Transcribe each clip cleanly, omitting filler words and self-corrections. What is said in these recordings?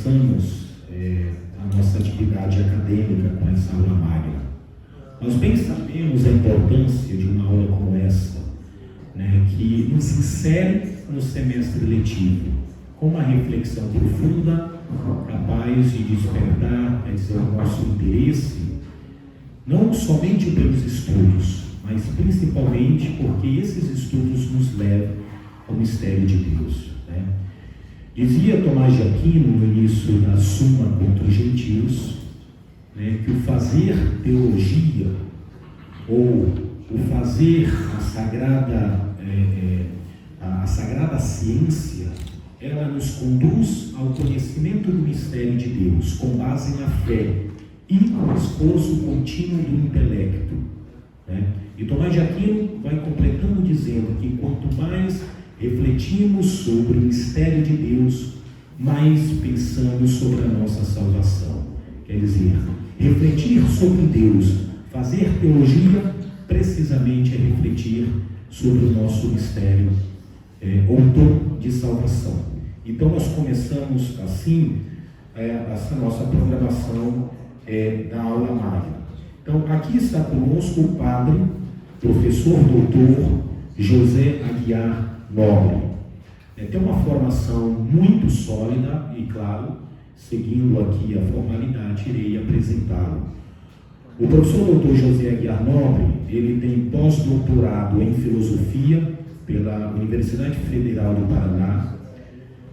começamos a nossa atividade acadêmica com essa aula magna. Nós bem sabemos a importância de uma aula como essa, né, que nos insere no semestre letivo, com uma reflexão profunda, capaz de despertar, o nosso interesse, não somente pelos estudos, mas principalmente porque esses estudos nos levam ao mistério de Deus, né? Dizia Tomás de Aquino, no início da Suma contra os Gentios, né, que o fazer teologia, ou o fazer a sagrada ciência, ela nos conduz ao conhecimento do mistério de Deus, com base na fé e no esforço contínuo do intelecto, né? E Tomás de Aquino vai completando dizendo que quanto mais refletimos sobre o mistério de Deus, mais pensamos sobre a nossa salvação. Quer dizer, refletir sobre Deus, fazer teologia, precisamente é refletir sobre o nosso mistério ou dom de salvação. Então nós começamos assim essa nossa programação da aula magna. Então aqui está conosco o padre, professor doutor José Aguiar Nobre. Tem uma formação muito sólida e, claro, seguindo aqui a formalidade, irei apresentá-lo. O professor doutor José Aguiar Nobre, ele tem pós-doutorado em filosofia pela Universidade Federal do Paraná,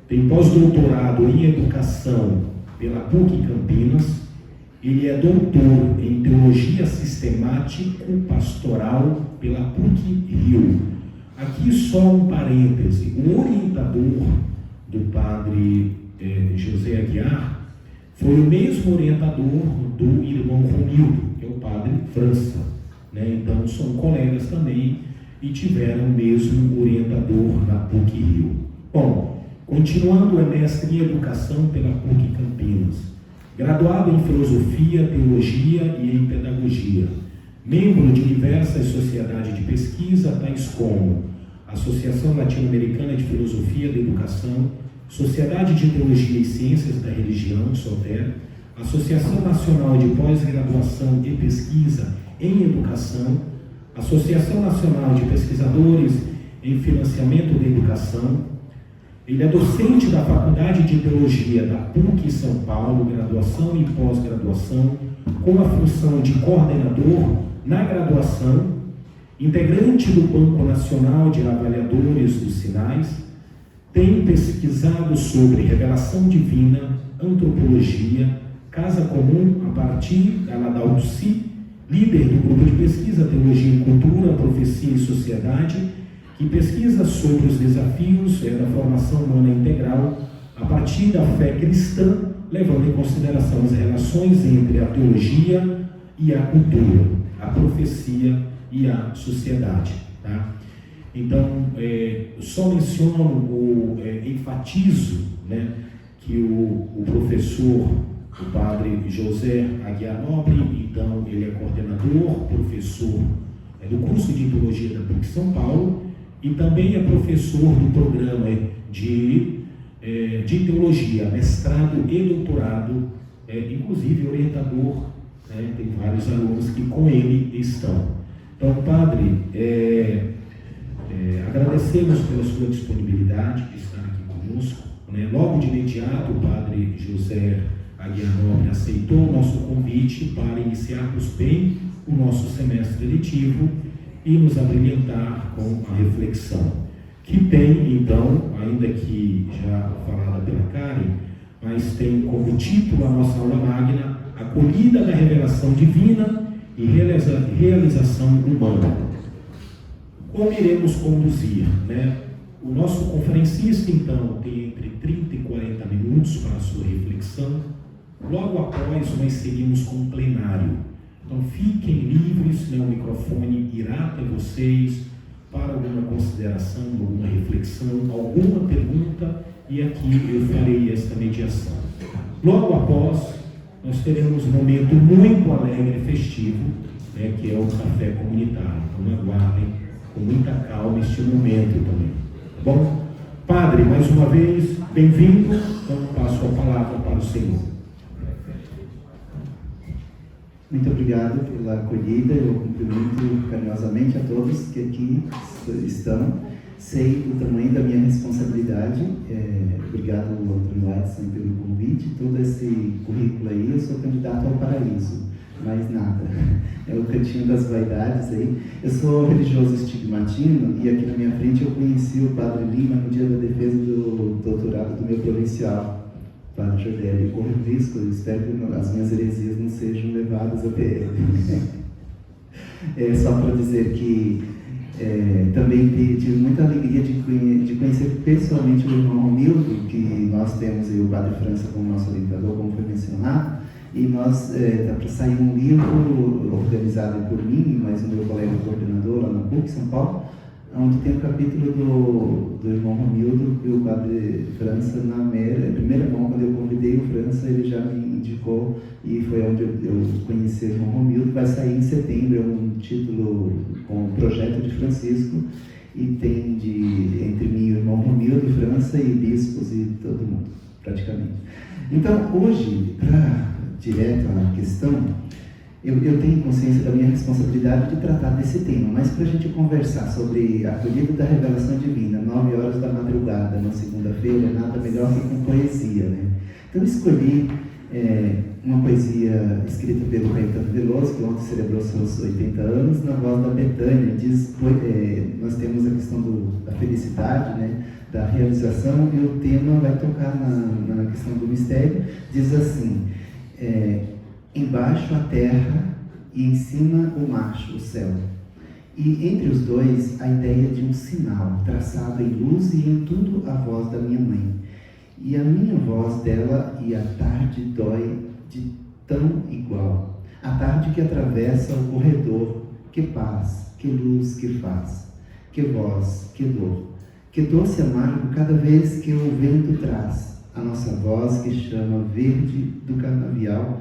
tem pós-doutorado em educação pela PUC Campinas, ele é doutor em teologia sistemático-pastoral pela PUC Rio. Aqui só um parêntese, o orientador do padre José Aguiar foi o mesmo orientador do irmão Romildo, que é o padre França, né? Então são colegas também e tiveram o mesmo orientador na PUC Rio. Bom, continuando, é mestre em educação pela PUC Campinas, graduado em filosofia, teologia e em pedagogia, membro de diversas sociedades de pesquisa, tais como Associação Latino-Americana de Filosofia da Educação, Sociedade de Teologia e Ciências da Religião, SOTER, Associação Nacional de Pós-Graduação e Pesquisa em Educação, Associação Nacional de Pesquisadores em Financiamento da Educação. Ele é docente da Faculdade de Teologia da PUC São Paulo, graduação e pós-graduação, com a função de coordenador na graduação, integrante do Banco Nacional de Avaliadores dos Sinais, tem pesquisado sobre revelação divina, antropologia, casa comum a partir da Laudato-Si, líder do grupo de pesquisa Teologia e Cultura, Profecia e Sociedade, que pesquisa sobre os desafios da formação humana integral a partir da fé cristã, levando em consideração as relações entre a teologia e a cultura, a profecia e a sociedade, tá? Então, só menciono ou enfatizo, né, que o professor, o padre José Aguiar Nobre, então ele é coordenador, professor do curso de Teologia da PUC São Paulo e também é professor do programa de Teologia, mestrado e doutorado, inclusive orientador, né, tem vários alunos que com ele estão. Então, padre, agradecemos pela sua disponibilidade de estar aqui conosco, né? Logo de imediato, o padre José Aguiar Nobre aceitou o nosso convite para iniciarmos bem o nosso semestre letivo e nos abrilhantar com a reflexão, que tem, então, ainda que já falada pela Karen, mas tem como título a nossa aula magna, Acolhida da Revelação Divina e realização humana. Como iremos conduzir, né? O nosso conferencista, então, tem entre 30 e 40 minutos para a sua reflexão. Logo após, nós seguimos com o plenário. Então, fiquem livres, né? O microfone irá até vocês para alguma consideração, alguma reflexão, alguma pergunta, e aqui eu farei esta mediação. Logo após, nós teremos um momento muito alegre e festivo, né, que é o café comunitário. Então aguardem com muita calma este momento também. Tá bom? Padre, mais uma vez, bem-vindo. Então, passo a palavra para o Senhor. Muito obrigado pela acolhida. Eu cumprimento carinhosamente a todos que aqui estão. Sei do tamanho da minha responsabilidade. Obrigado, Antônio Watson, pelo convite. Todo esse currículo aí, eu sou candidato ao paraíso. Mais nada. É o cantinho das vaidades aí. Eu sou religioso estigmatino e aqui na minha frente eu conheci o Padre Lima no dia da defesa do doutorado do meu provincial, Padre Jordélio. Eu corro risco, eu espero que as minhas heresias não sejam levadas até ele. Só para dizer que também tive muita alegria de conhecer pessoalmente o irmão Romildo, que nós temos aí o Padre França como nosso orientador, como foi mencionado. E nós, está para sair um livro organizado por mim, mas o meu colega coordenador lá na PUC, São Paulo, onde tem o capítulo do irmão Romildo, que o Padre França, na primeira mão, quando eu convidei o França, ele já me indicou, e foi onde eu conheci o irmão Romildo. Vai sair em setembro, é um título com o projeto de Francisco, e tem entre mim o irmão Romildo, França e bispos e todo mundo, praticamente. Então, hoje, direto à questão, eu tenho consciência da minha responsabilidade de tratar desse tema, mas para a gente conversar sobre a acolhida da revelação divina, 9 horas da madrugada, na segunda-feira, nada melhor que com poesia, né? Então, escolhi uma poesia escrita pelo Caetano Veloso, que ontem celebrou seus 80 anos, na voz da Betânia. Nós temos a questão da felicidade, né? Da realização, e o tema vai tocar na questão do mistério. Diz assim: embaixo a terra e em cima o macho, o céu. E entre os dois a ideia de um sinal, traçado em luz e em tudo a voz da minha mãe. E a minha voz dela e a tarde dói de tão igual. A tarde que atravessa o corredor, que paz, que luz que faz, que voz, que dor, que doce amargo cada vez que o vento traz. A nossa voz que chama verde do canavial,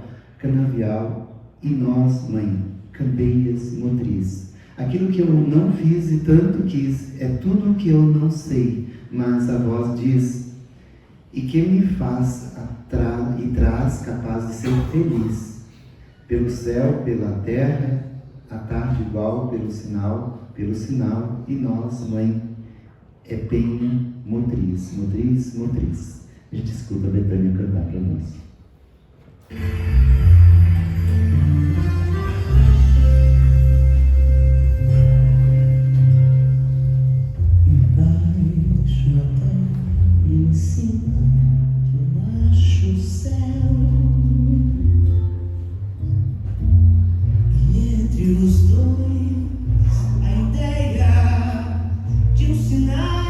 e nós, mãe, candeias motriz. Aquilo que eu não fiz e tanto quis, é tudo o que eu não sei, mas a voz diz, e que me faz e traz capaz de ser feliz. Pelo céu, pela terra, a tarde igual, pelo sinal, e nós, mãe, é penha motriz, motriz, motriz. A gente escuta a Betânia cantar para nós. Embaixo a terra e em cima do macho céu, e entre os dois a ideia de um sinal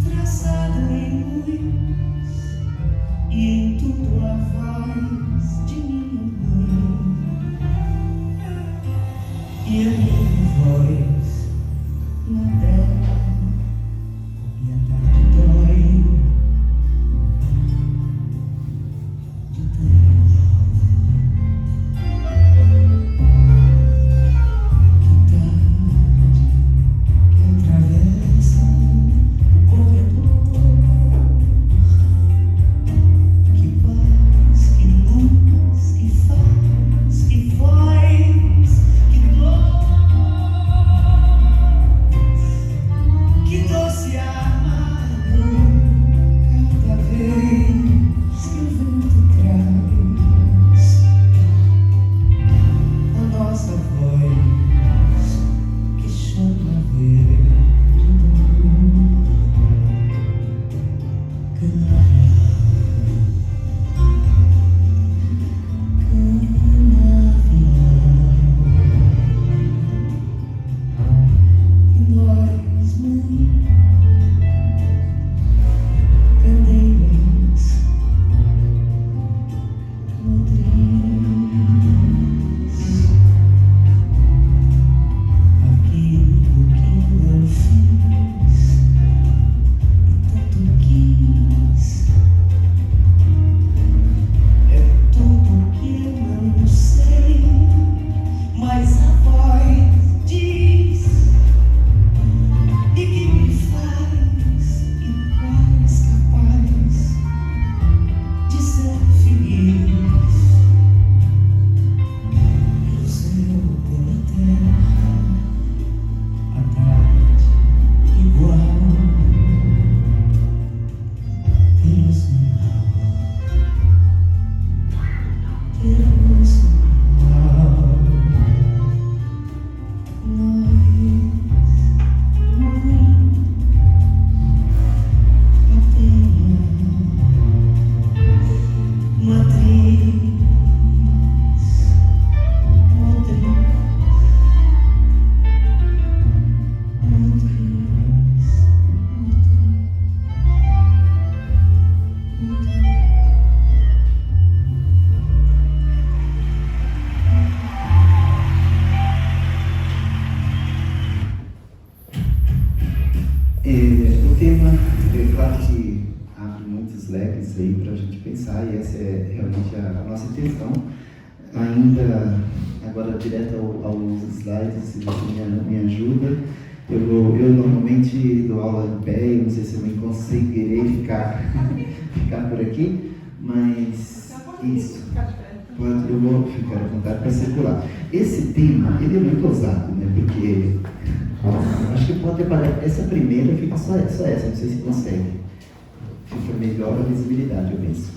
traçado em luz e em tudo a voz de minha mãe. E a minha voz na terra e a tarde dói interessantes aí para a gente pensar, e essa é realmente a nossa intenção. Ainda, agora direto aos slides, se você me ajuda, eu normalmente dou aula em pé, eu não sei se eu me conseguirei ficar por aqui, mas isso, eu vou ficar à vontade para circular. Esse tema, ele é muito ousado, né? Porque acho que pode aparecer, essa primeira fica só essa, não sei se consegue. Fica melhor a visibilidade, eu penso.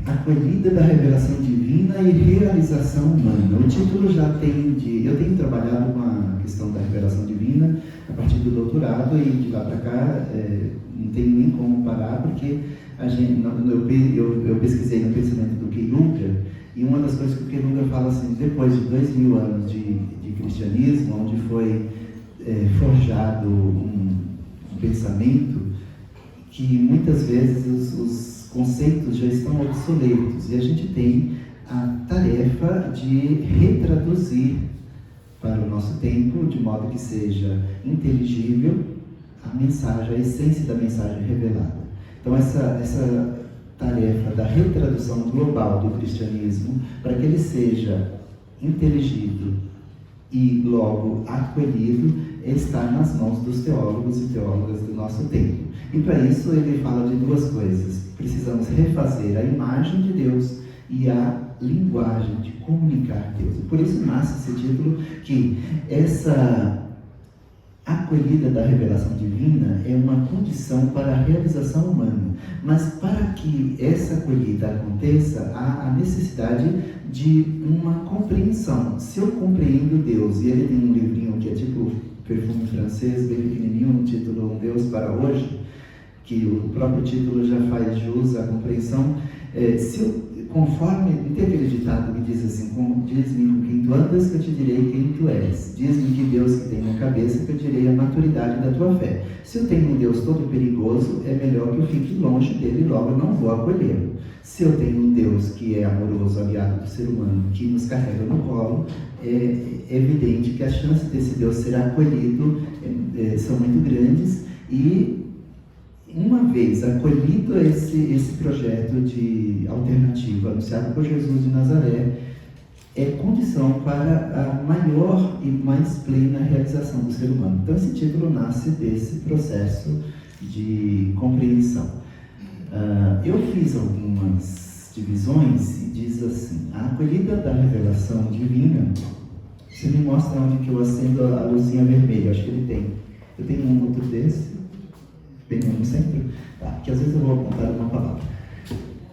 Acolhida da revelação divina e realização humana. O título já tem eu tenho trabalhado com a questão da revelação divina a partir do doutorado, e de lá para cá não tem nem como parar, porque eu pesquisei no pensamento do Keylunga, e uma das coisas que o Keylunga fala assim, depois de 2000 anos de cristianismo, onde foi forjado um pensamento que muitas vezes os conceitos já estão obsoletos, e a gente tem a tarefa de retraduzir para o nosso tempo, de modo que seja inteligível a mensagem, a essência da mensagem revelada. Então essa tarefa da retradução global do cristianismo, para que ele seja inteligível e logo acolhido, está nas mãos dos teólogos e teólogas do nosso tempo. E para isso ele fala de duas coisas: precisamos refazer a imagem de Deus e a linguagem de comunicar Deus. E por isso nasce esse título, que essa acolhida da revelação divina é uma condição para a realização humana. Mas para que essa acolhida aconteça, há a necessidade de uma compreensão. Se eu compreendo Deus, e ele tem um livrinho que é tipo perfume francês, bem pequenininho, um título Um Deus para Hoje, que o próprio título já faz jus à compreensão. Conforme, tem aquele ditado que diz assim: diz-me com quem tu andas, que eu te direi quem tu és. Diz-me que Deus que tem na cabeça, que eu direi a maturidade da tua fé. Se eu tenho um Deus todo perigoso, é melhor que eu fique longe dele, logo eu não vou acolhê-lo. Se eu tenho um Deus que é amoroso, aliado do ser humano, que nos carrega no colo, é evidente que as chances desse Deus ser acolhido são muito grandes. E uma vez acolhido esse projeto de alternativa anunciado por Jesus de Nazaré, é condição para a maior e mais plena realização do ser humano. Então esse título nasce desse processo de compreensão. Eu fiz algumas divisões e diz assim: a acolhida da revelação divina. Você me mostra onde que eu acendo a luzinha vermelha? Acho que ele tem. Eu tenho um outro desse. Bem no centro, tá? Que às vezes eu vou apontar uma palavra.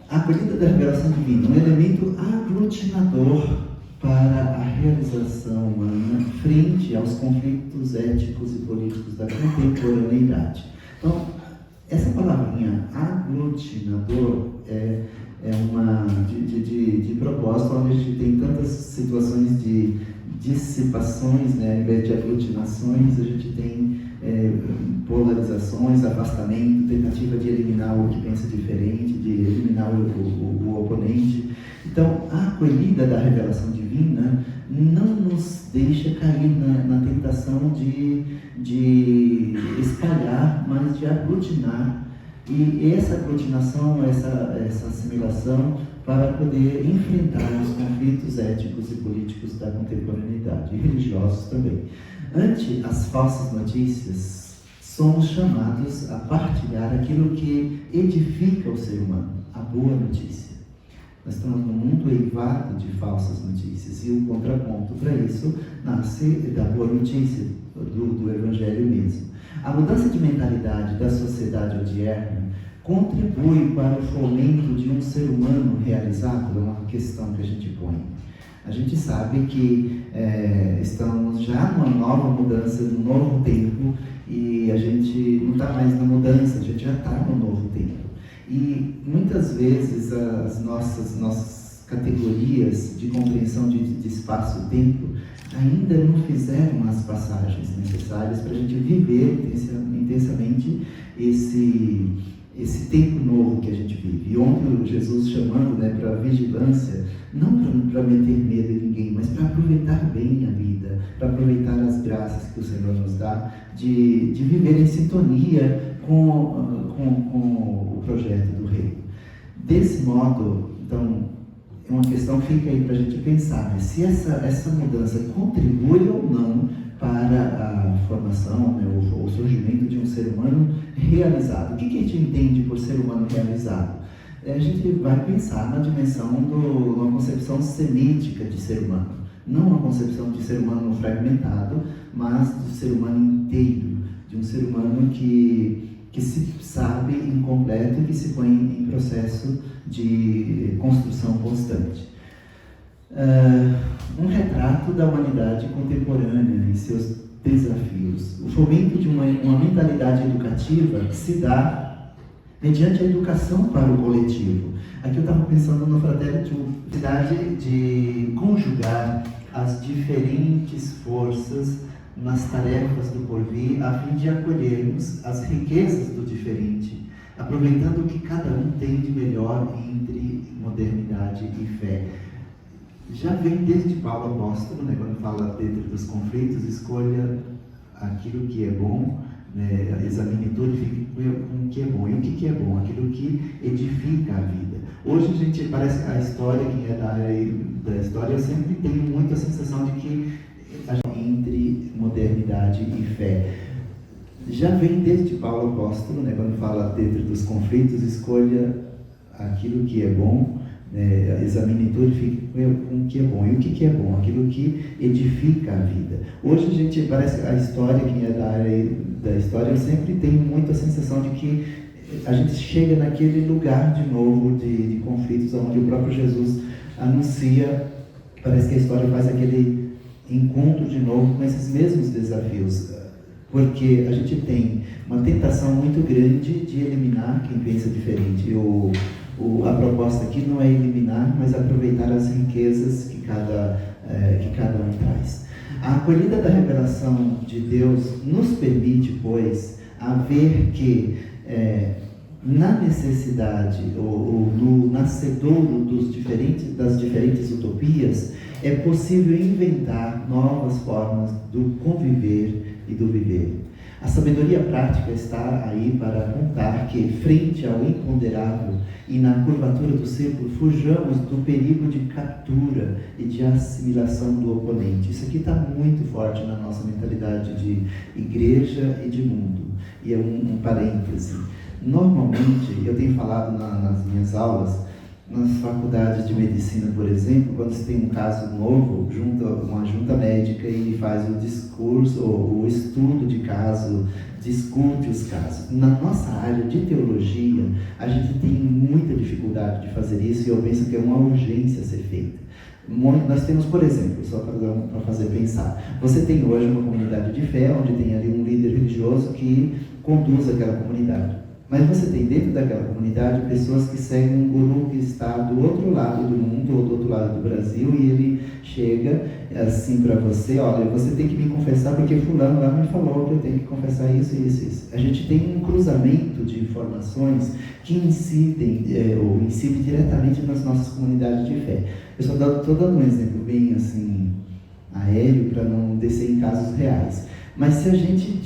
A acolhida da revelação divina, um elemento aglutinador para a realização humana frente aos conflitos éticos e políticos da contemporaneidade. Então, essa palavrinha aglutinador é uma de propósito, onde a gente tem tantas situações de dissipações, né? Ao invés de aglutinações, a gente tem polarizações, afastamento, tentativa de eliminar o que pensa diferente, de eliminar o oponente. Então, a acolhida da revelação divina não nos deixa cair na tentação de espalhar, mas de aglutinar. E essa aglutinação, essa assimilação, para poder enfrentar os conflitos éticos e políticos da contemporaneidade, e religiosos também. Ante as falsas notícias, somos chamados a partilhar aquilo que edifica o ser humano, a boa notícia. Nós estamos num mundo eivado de falsas notícias, e o contraponto para isso nasce da boa notícia, do Evangelho mesmo. A mudança de mentalidade da sociedade odierna contribui para o fomento de um ser humano realizado? É uma questão que a gente põe. A gente sabe que estamos já numa nova mudança, num novo tempo, e a gente não está mais na mudança, a gente já está no novo tempo. E muitas vezes as nossas categorias de compreensão de espaço e tempo ainda não fizeram as passagens necessárias para a gente viver intensamente esse tempo novo que a gente vive. E ontem Jesus chamando, né, para vigilância, não para meter medo em ninguém, mas para aproveitar bem a vida, para aproveitar as graças que o Senhor nos dá, de viver em sintonia com o projeto do reino. Desse modo, então, é uma questão que fica aí para a gente pensar, né? Se essa mudança contribui ou não para a formação, né, o surgimento de um ser humano realizado. O que a gente entende por ser humano realizado? A gente vai pensar na dimensão de uma concepção semítica de ser humano. Não uma concepção de ser humano fragmentado, mas do ser humano inteiro, de um ser humano que se sabe incompleto e que se põe em processo de construção constante. Um retrato da humanidade contemporânea e seus desafios. O fomento de uma mentalidade educativa que se dá mediante a educação para o coletivo. Aqui eu estava pensando no Fratelli, de conjugar as diferentes forças nas tarefas do porvir, a fim de acolhermos as riquezas do diferente, aproveitando o que cada um tem de melhor entre modernidade e fé. Já vem desde Paulo apóstolo, né, quando fala dentro dos conflitos, escolha aquilo que é bom, né, examine tudo e fique com o que é bom. E o que é bom? Aquilo que edifica a vida. Hoje a gente, parece que a história, quem é da área da história, eu sempre tenho muito a sensação de que entre modernidade e fé. Já vem desde Paulo apóstolo, né, quando fala dentro dos conflitos, escolha aquilo que é bom, examine tudo e fique com o que é bom. E o que é bom? Aquilo que edifica a vida. Hoje a gente, parece que a história, quem é da área da história, eu sempre tenho muito a sensação de que a gente chega naquele lugar de novo de conflitos, onde o próprio Jesus anuncia, parece que a história faz aquele encontro de novo com esses mesmos desafios, porque a gente tem uma tentação muito grande de eliminar quem pensa diferente. A proposta aqui não é eliminar, mas aproveitar as riquezas que cada um traz. A acolhida da revelação de Deus nos permite, pois, a ver que na necessidade ou no nascedouro das diferentes utopias é possível inventar novas formas do conviver e do viver. A sabedoria prática está aí para apontar que, frente ao imponderável e na curvatura do círculo, fujamos do perigo de captura e de assimilação do oponente. Isso aqui está muito forte na nossa mentalidade de igreja e de mundo. E é um parêntese. Normalmente, eu tenho falado nas minhas aulas, nas faculdades de medicina, por exemplo, quando se tem um caso novo, uma junta médica e faz o discurso, ou o estudo de caso, discute os casos. Na nossa área de teologia, a gente tem muita dificuldade de fazer isso e eu penso que é uma urgência a ser feita. Nós temos, por exemplo, só para fazer pensar, você tem hoje uma comunidade de fé, onde tem ali um líder religioso que conduz aquela comunidade. Mas você tem dentro daquela comunidade pessoas que seguem um guru que está do outro lado do mundo, ou do outro lado do Brasil, e ele chega assim para você: olha, você tem que me confessar porque fulano lá me falou que eu tenho que confessar isso, isso, isso. A gente tem um cruzamento de informações que incidem diretamente nas nossas comunidades de fé. Eu só estou dando um exemplo bem assim aéreo para não descer em casos reais. Mas se a gente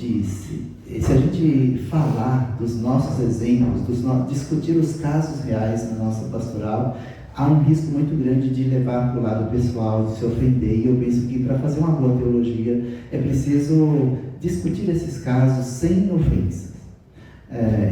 falar dos nossos exemplos, discutir os casos reais na nossa pastoral, há um risco muito grande de levar para o lado pessoal, de se ofender. E eu penso que para fazer uma boa teologia é preciso discutir esses casos sem ofensas.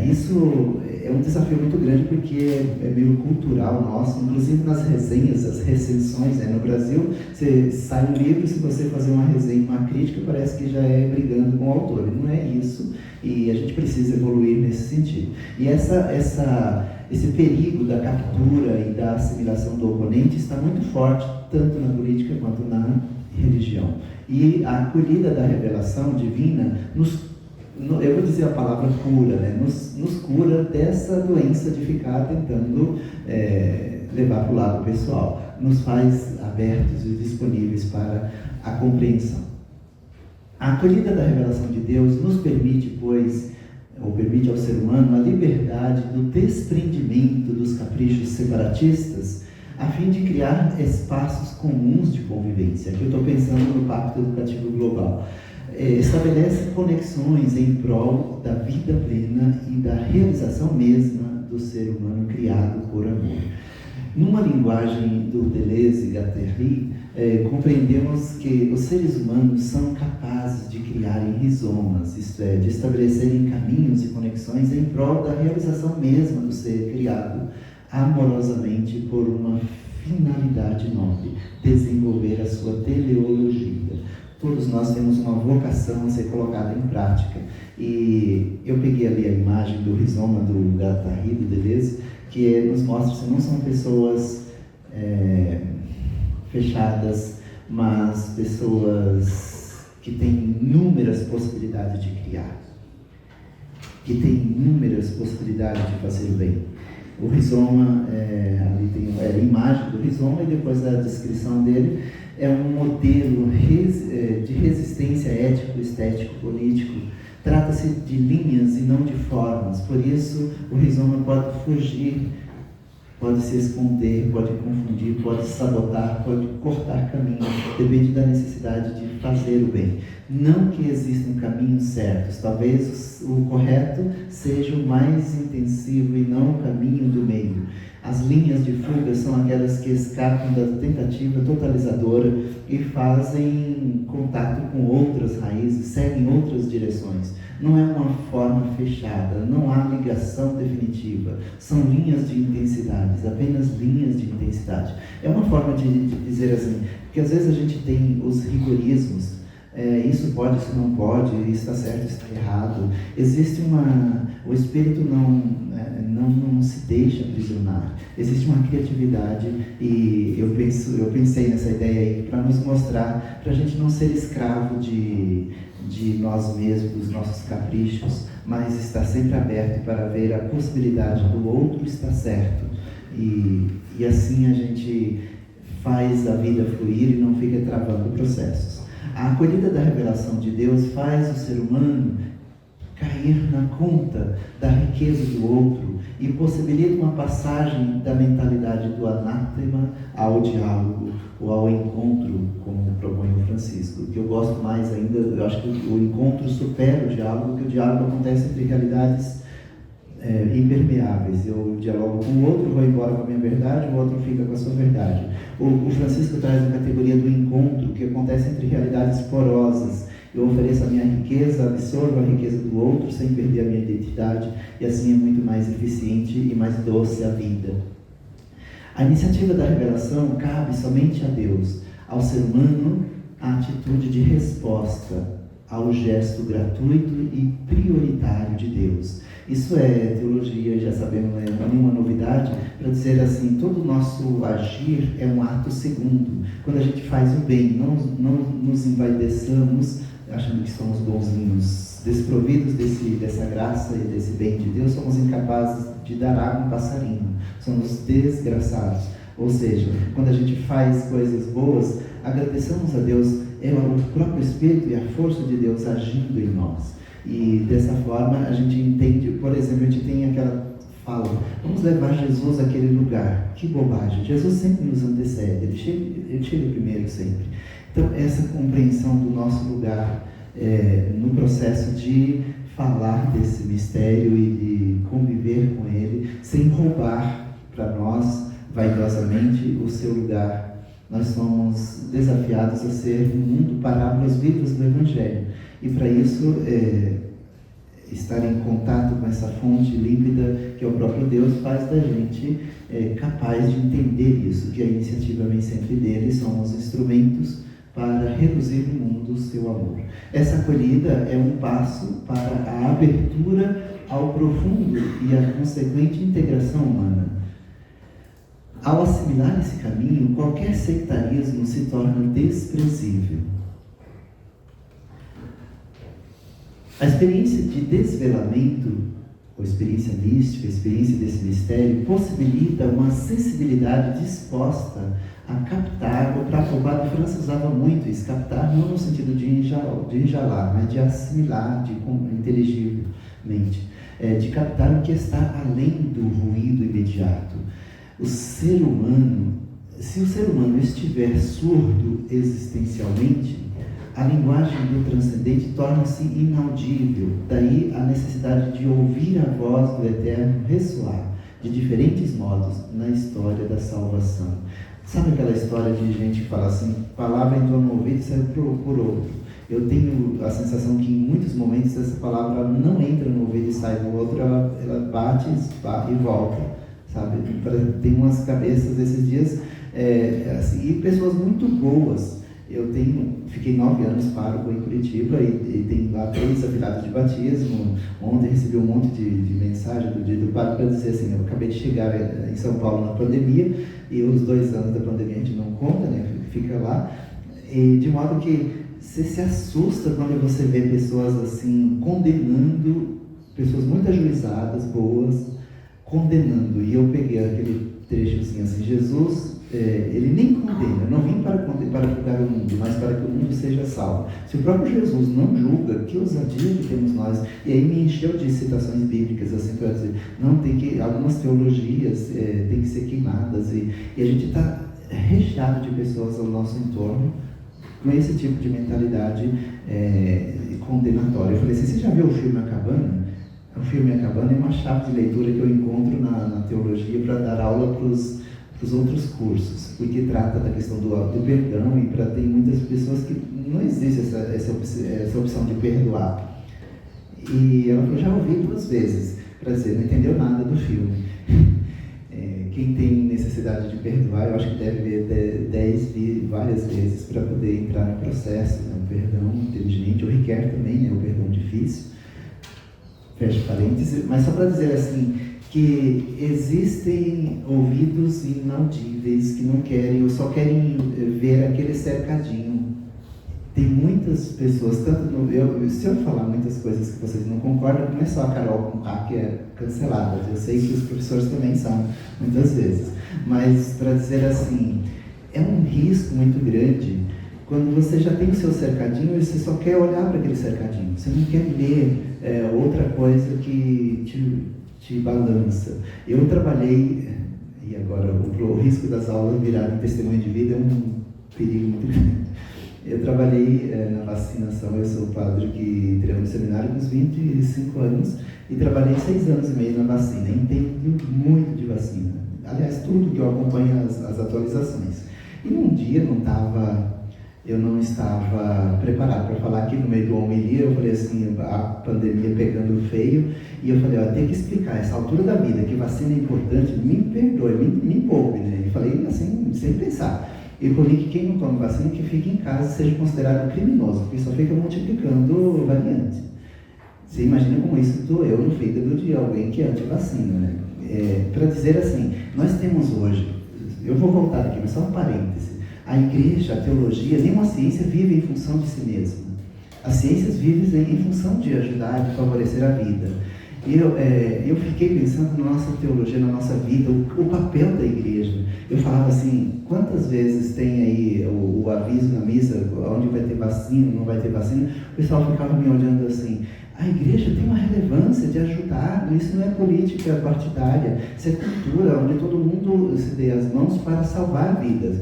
Isso é um desafio muito grande porque é meio cultural nosso, inclusive nas resenhas, as recensões. No Brasil, você sai um livro, se você fazer uma resenha, uma crítica, parece que já é brigando com o autor. E não é isso, e a gente precisa evoluir nesse sentido. E esse perigo da captura e da assimilação do oponente está muito forte, tanto na política quanto na religião. E a acolhida da revelação divina eu vou dizer a palavra cura, né? nos cura dessa doença de ficar tentando levar para o lado pessoal. Nos faz abertos e disponíveis para a compreensão. A acolhida da revelação de Deus nos permite, pois, ou permite ao ser humano a liberdade do desprendimento dos caprichos separatistas, a fim de criar espaços comuns de convivência. Aqui eu estou pensando no Pacto Educativo Global. estabelece conexões em prol da vida plena e da realização mesma do ser humano criado por amor. Numa linguagem do Deleuze e Guattari, compreendemos que os seres humanos são capazes de criarem rizomas, isto é, de estabelecerem caminhos e conexões em prol da realização mesma do ser criado amorosamente por uma finalidade nobre, desenvolver a sua teleologia. Todos nós temos uma vocação a ser colocada em prática. E eu peguei ali a imagem do rizoma do Guattari, do Deleuze, que nos mostra que não são pessoas fechadas, mas pessoas que têm inúmeras possibilidades de criar, que têm inúmeras possibilidades de fazer o bem. O rizoma, ali tem a imagem do rizoma e depois a descrição dele, é um modelo de resistência ético, estético, político. Trata-se de linhas e não de formas, por isso o rizoma pode fugir, pode se esconder, pode confundir, pode sabotar, pode cortar caminho, depende da necessidade de fazer o bem. Não que existam caminhos certos, talvez o correto seja o mais intensivo e não o caminho do meio. As linhas de fuga são aquelas que escapam da tentativa totalizadora e fazem contato com outras raízes, seguem outras direções. Não é uma forma fechada, não há ligação definitiva. São linhas de intensidades, apenas linhas de intensidade. É uma forma de dizer assim, porque às vezes a gente tem os rigorismos, isso pode, isso não pode, isso está certo, isso está errado. Existe o espírito não se deixa aprisionar. Existe uma criatividade e eu pensei nessa ideia aí para nos mostrar, para a gente não ser escravo de nós mesmos, dos nossos caprichos, mas estar sempre aberto para ver a possibilidade do outro estar certo. E assim a gente faz a vida fluir e não fica travando processos. A acolhida da revelação de Deus faz o ser humano cair na conta da riqueza do outro e possibilita uma passagem da mentalidade do anátema ao diálogo ou ao encontro, como propõe o Francisco. Que eu gosto mais ainda, eu acho que o encontro supera o diálogo, porque o diálogo acontece entre realidades impermeáveis. Eu dialogo com o outro, vou embora com a minha verdade, o outro fica com a sua verdade. O Francisco traz a categoria do encontro, que acontece entre realidades porosas. Eu ofereço a minha riqueza, absorvo a riqueza do outro sem perder a minha identidade, e assim é muito mais eficiente e mais doce a vida. A iniciativa da revelação cabe somente a Deus, ao ser humano a atitude de resposta ao gesto gratuito e prioritário de Deus. Isso é teologia, já sabemos, não é nenhuma novidade, para dizer assim, todo o nosso agir é um ato segundo. Quando a gente faz o bem, não nos envaideçamos, achando que somos bonzinhos, desprovidos dessa graça e desse bem de Deus, somos incapazes de dar água a um passarinho, somos desgraçados. Ou seja, quando a gente faz coisas boas, agradecemos a Deus, é o próprio Espírito e a força de Deus agindo em nós. E dessa forma a gente entende, por exemplo, a gente tem aquela fala, vamos levar Jesus àquele lugar. Que bobagem, Jesus sempre nos antecede, ele chega primeiro sempre. Então essa compreensão do nosso lugar no processo de falar desse mistério e de conviver com ele, sem roubar para nós vaidosamente o seu lugar. Nós somos desafiados a ser no mundo parábolas vivas do Evangelho. E para isso, estar em contato com essa fonte límpida que é o próprio Deus faz da gente capaz de entender isso, que a iniciativa vem sempre dele, somos instrumentos para reduzir no mundo o seu amor. Essa acolhida é um passo para a abertura ao profundo e a consequente integração humana. Ao assimilar esse caminho, qualquer sectarismo se torna desprezível. A experiência de desvelamento, ou experiência mística, a experiência desse mistério, possibilita uma sensibilidade disposta a captar, o Padre França usava muito isso, captar não no sentido de enjalar, mas de assimilar, de inteligivelmente, de captar o que está além do ruído imediato. O ser humano, se o ser humano estiver surdo existencialmente, a linguagem do transcendente torna-se inaudível. Daí a necessidade de ouvir a voz do Eterno ressoar de diferentes modos na história da salvação. Sabe aquela história de gente que fala assim, palavra entrou no ouvido e saiu por outro? Eu tenho a sensação que em muitos momentos essa palavra não entra no ouvido e sai no outro, ela bate e volta, sabe? Tem umas cabeças esses dias, assim, e pessoas muito boas. Fiquei 9 anos pároco em Curitiba e tenho lá 3 afilhados de batismo. Ontem recebi um monte de mensagem do dia do padre para dizer assim, eu acabei de chegar em São Paulo na pandemia e os 2 anos da pandemia a gente não conta, né? Fica lá. E de modo que você se assusta quando você vê pessoas assim, condenando, pessoas muito ajuizadas, boas, condenando. E eu peguei aquele trechozinho assim, Jesus, ele nem condena, eu não vim para julgar o mundo, mas para que o mundo seja salvo. Se o próprio Jesus não julga, que ousadia que temos nós. E aí me encheu de citações bíblicas, assim, para dizer, não, algumas teologias têm que ser queimadas, e a gente está recheado de pessoas ao nosso entorno com esse tipo de mentalidade condenatória. Eu falei assim, você já viu o filme A Cabana? O filme A Cabana é uma chave de leitura que eu encontro na teologia para dar aula para os outros cursos, porque trata da questão do perdão, e tem muitas pessoas que não existe essa opção de perdoar. E ela falou, já ouvi 2 vezes, para dizer, não entendeu nada do filme. Quem tem necessidade de perdoar, eu acho que deve ver várias vezes para poder entrar no processo, né? O perdão inteligente, ou requer também, né? O perdão difícil. Fecha parênteses, mas só para dizer assim, que existem ouvidos inaudíveis que não querem, ou só querem ver aquele cercadinho. Tem muitas pessoas, se eu falar muitas coisas que vocês não concordam, não é só a Carol com K que é cancelada, eu sei que os professores também são, muitas vezes. Mas para dizer assim, é um risco muito grande quando você já tem o seu cercadinho e você só quer olhar para aquele cercadinho, você não quer ler outra coisa que te balança. Eu trabalhei, e agora o risco das aulas virarem testemunho de vida é um perigo muito grande. Eu trabalhei na vacinação, eu sou padre que entrou no seminário com uns 25 anos e trabalhei 6 anos e meio na vacina, entendo muito de vacina. Aliás, tudo que eu acompanho as atualizações. E num dia eu não estava preparado para falar aqui no meio do homilia, eu falei assim, a pandemia pegando feio, e eu falei, tem que explicar essa altura da vida, que vacina é importante, me perdoe, me poupe, né? E falei assim, sem pensar. Eu falei que quem não toma vacina, que fique em casa, seja considerado criminoso, porque só fica multiplicando variante. Você imagina como isso doeu no fígado de alguém que é anti-vacina, né? Para dizer assim, nós temos hoje, eu vou voltar aqui, mas só um parêntese, a igreja, a teologia, nenhuma ciência vive em função de si mesma. As ciências vivem em função de ajudar, de favorecer a vida. E eu fiquei pensando na nossa teologia, na nossa vida, o papel da igreja. Eu falava assim, quantas vezes tem aí o aviso na missa, onde vai ter vacina, não vai ter vacina, o pessoal ficava me olhando assim, a igreja tem uma relevância de ajudar, isso não é política partidária, isso é cultura, onde todo mundo se dê as mãos para salvar vidas.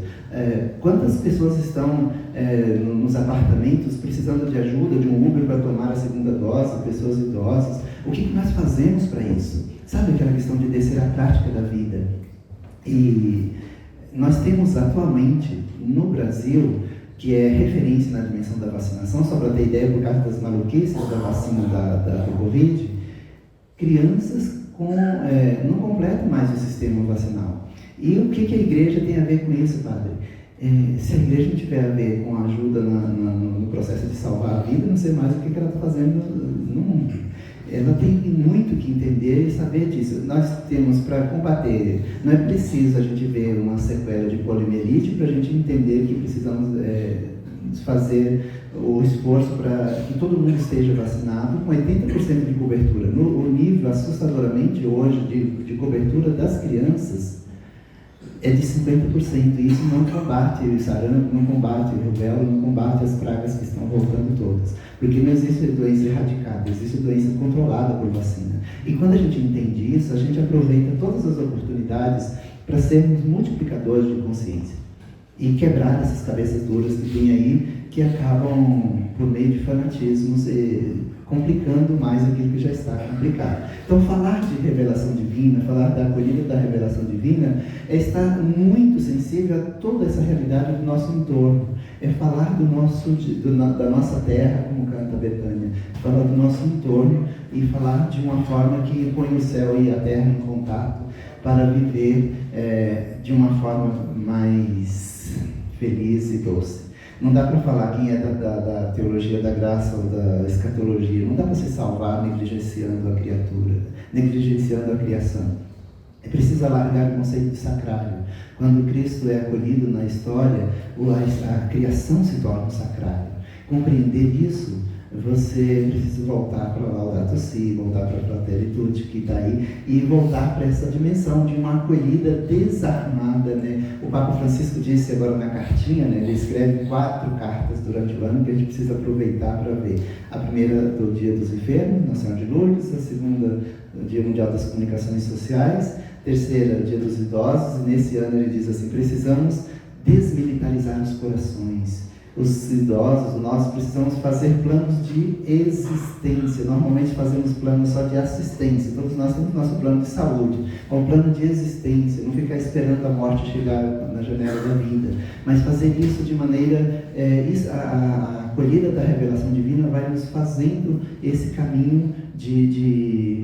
Quantas pessoas estão nos apartamentos precisando de ajuda, de um Uber para tomar a 2ª dose, pessoas idosas? O que nós fazemos para isso? Sabe aquela questão de descer à prática da vida? E nós temos atualmente no Brasil, que é referência na dimensão da vacinação, só para ter ideia, por causa das maluquices da vacina do Covid, crianças não completam mais o sistema vacinal. E o que a igreja tem a ver com isso, padre? Se a igreja não tiver a ver com a ajuda no processo de salvar a vida, não sei mais o que ela está fazendo no mundo. Ela tem muito que entender e saber disso. Nós temos para combater, não é preciso a gente ver uma sequela de poliomielite para a gente entender que precisamos fazer o esforço para que todo mundo esteja vacinado com 80% de cobertura. O nível, assustadoramente, hoje, de cobertura das crianças é de 50%, e isso não combate o sarampo, não combate o rubéola, não combate as pragas que estão voltando todas. Porque não existe doença erradicada, existe doença controlada por vacina. E quando a gente entende isso, a gente aproveita todas as oportunidades para sermos multiplicadores de consciência. e quebrar essas cabeças duras que tem aí, que acabam, por meio de fanatismos, complicando mais aquilo que já está complicado. Então, falar de revelação divina, falar da acolhida da revelação divina, é estar muito sensível a toda essa realidade do nosso entorno. É falar da nossa terra, como canta Betânia, falar do nosso entorno e falar de uma forma que põe o céu e a terra em contato para viver de uma forma mais feliz e doce. Não dá para falar quem é da teologia da graça ou da escatologia, não dá para se salvar negligenciando a criatura, negligenciando a criação. É preciso alargar o conceito de sacrário. Quando Cristo é acolhido na história, a criação se torna um sacrário. Compreender isso, você precisa voltar para o Laudato Si, voltar para a Fratelli Tutti, que está aí, e voltar para essa dimensão de uma acolhida desarmada, né? O Papa Francisco disse agora na cartinha, né? Ele escreve 4 cartas durante o ano que a gente precisa aproveitar para ver. A primeira do Dia dos Enfermos, Nossa Senhora de Lourdes, a segunda, do Dia Mundial das Comunicações Sociais, terceira, Dia dos Idosos, e nesse ano ele diz assim: precisamos desmilitarizar os corações. Os idosos, nós precisamos fazer planos de existência. Normalmente fazemos planos só de assistência. Todos nós temos nosso plano de saúde, um plano de existência, não ficar esperando a morte chegar na janela da vida, mas fazer isso de maneira... a acolhida da revelação divina vai nos fazendo esse caminho de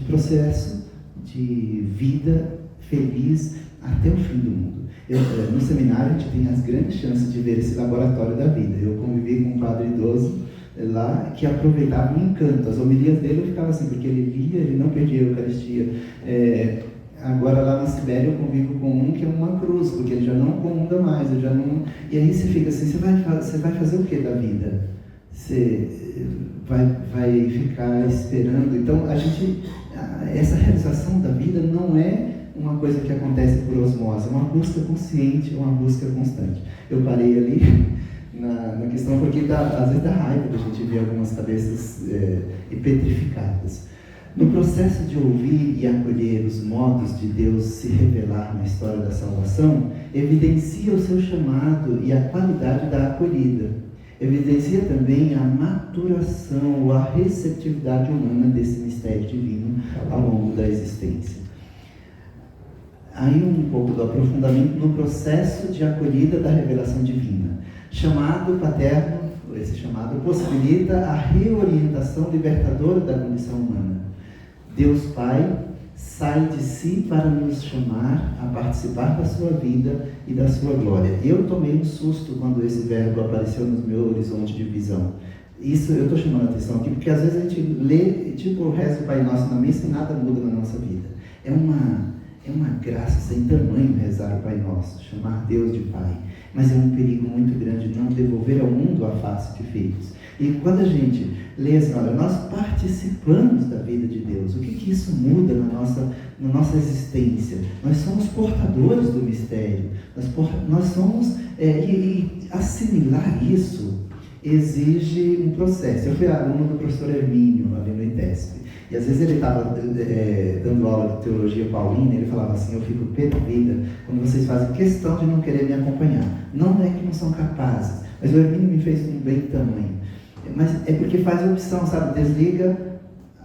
processo de vida feliz até o fim do mundo. No seminário a gente tem as grandes chances de ver esse laboratório da vida. Eu convivi com um padre idoso lá que aproveitava um encanto. As homilias dele eu ficava assim, porque ele lia, ele não perdia a Eucaristia. Agora lá na Sibéria eu convivo com um que é uma cruz, porque ele já não comunga mais, ele já não... E aí você fica assim, você vai fazer o que da vida? Você vai ficar esperando. Então essa realização da vida não é uma coisa que acontece por osmose, é uma busca consciente, uma busca constante. Eu parei ali na questão porque às vezes dá raiva da gente ver algumas cabeças petrificadas. No processo de ouvir e acolher os modos de Deus se revelar na história da salvação, evidencia o seu chamado e a qualidade da acolhida. Evidencia também a maturação ou a receptividade humana desse mistério divino ao longo da existência. Aí um pouco do aprofundamento no processo de acolhida da revelação divina. Chamado paterno, esse chamado possibilita a reorientação libertadora da condição humana. Deus Pai sai de si para nos chamar a participar da sua vida e da sua glória. Eu tomei um susto quando esse verbo apareceu no meu horizonte de visão. Isso eu estou chamando a atenção aqui, porque às vezes a gente lê, tipo o rezo do Pai Nosso na missa e nada muda na nossa vida. É uma graça sem tamanho rezar o Pai Nosso, chamar Deus de Pai. Mas é um perigo muito grande não devolver ao mundo a face de filhos. E quando a gente lê assim, olha, nós participamos da vida de Deus, o que isso muda na nossa existência? Nós somos portadores do mistério, nós somos, e assimilar isso exige um processo. Eu fui aluno do professor Hermínio, ali no ITESP, e às vezes ele estava dando aula de teologia paulina, ele falava assim: eu fico pé da vida quando vocês fazem questão de não querer me acompanhar. Não é que não são capazes, mas o Hermínio me fez um bem tamanho. Mas é porque faz opção, sabe? Desliga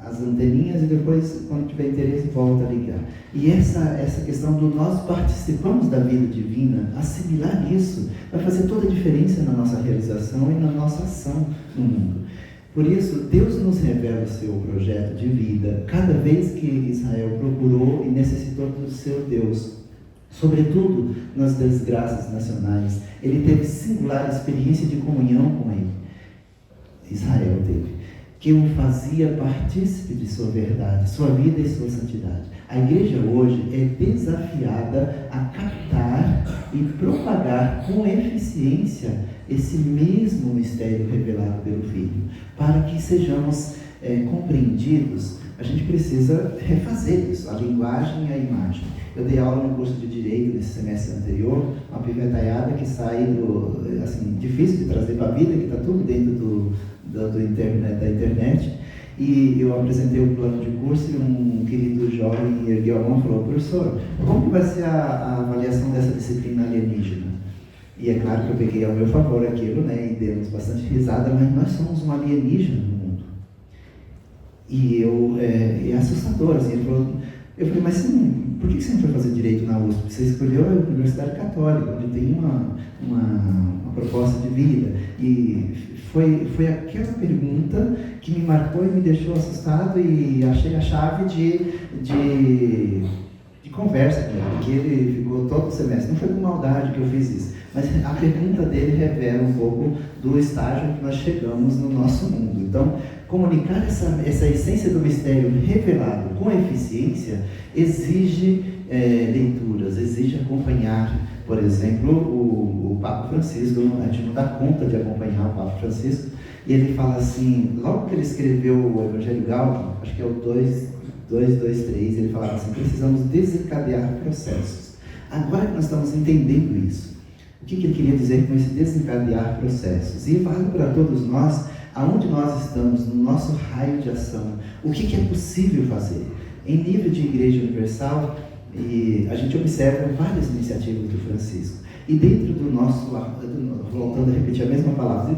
as anteninhas e depois, quando tiver interesse, volta a ligar. E essa questão do nós participamos da vida divina, assimilar isso, vai fazer toda a diferença na nossa realização e na nossa ação no mundo. Por isso, Deus nos revela o seu projeto de vida cada vez que Israel procurou e necessitou do seu Deus. Sobretudo nas desgraças nacionais, ele teve singular experiência de comunhão com ele. Israel teve, que o fazia partícipe de sua verdade, sua vida e sua santidade. A igreja hoje é desafiada a captar e propagar com eficiência esse mesmo mistério revelado pelo Filho. Para que sejamos compreendidos, a gente precisa refazer isso, a linguagem e a imagem. Eu dei aula no curso de Direito nesse semestre anterior, uma pivetaiada que sai difícil de trazer para a vida, que está tudo dentro da internet, e eu apresentei o plano de curso e um querido jovem ergueu a mão e falou: professor, como que vai ser a avaliação dessa disciplina alienígena? E é claro que eu peguei ao meu favor aquilo, né, e demos bastante risada, mas nós somos um alienígena no mundo. E é assustador, assim, eu falei, mas por que você não foi fazer direito na USP? Você escolheu a Universidade Católica, onde tem uma proposta de vida. E foi aquela pergunta que me marcou e me deixou assustado, e achei a chave de conversa com ele, porque ele ficou todo o semestre. Não foi com maldade que eu fiz isso, mas a pergunta dele revela um pouco do estágio que nós chegamos no nosso mundo. Então, comunicar essa essência do mistério revelado com eficiência exige leituras, exige acompanhar. Por exemplo, o Papa Francisco, a gente não dá conta de acompanhar o Papa Francisco, e ele fala assim, logo que ele escreveu o Evangelho Gaudium, acho que é o 2:3, ele falava assim: precisamos desencadear processos. Agora que nós estamos entendendo isso, o que ele queria dizer com esse desencadear processos? E vale para todos nós, aonde nós estamos, no nosso raio de ação, o que é possível fazer. Em nível de Igreja Universal, e a gente observa várias iniciativas do Francisco. E dentro do nosso, voltando a repetir a mesma palavra,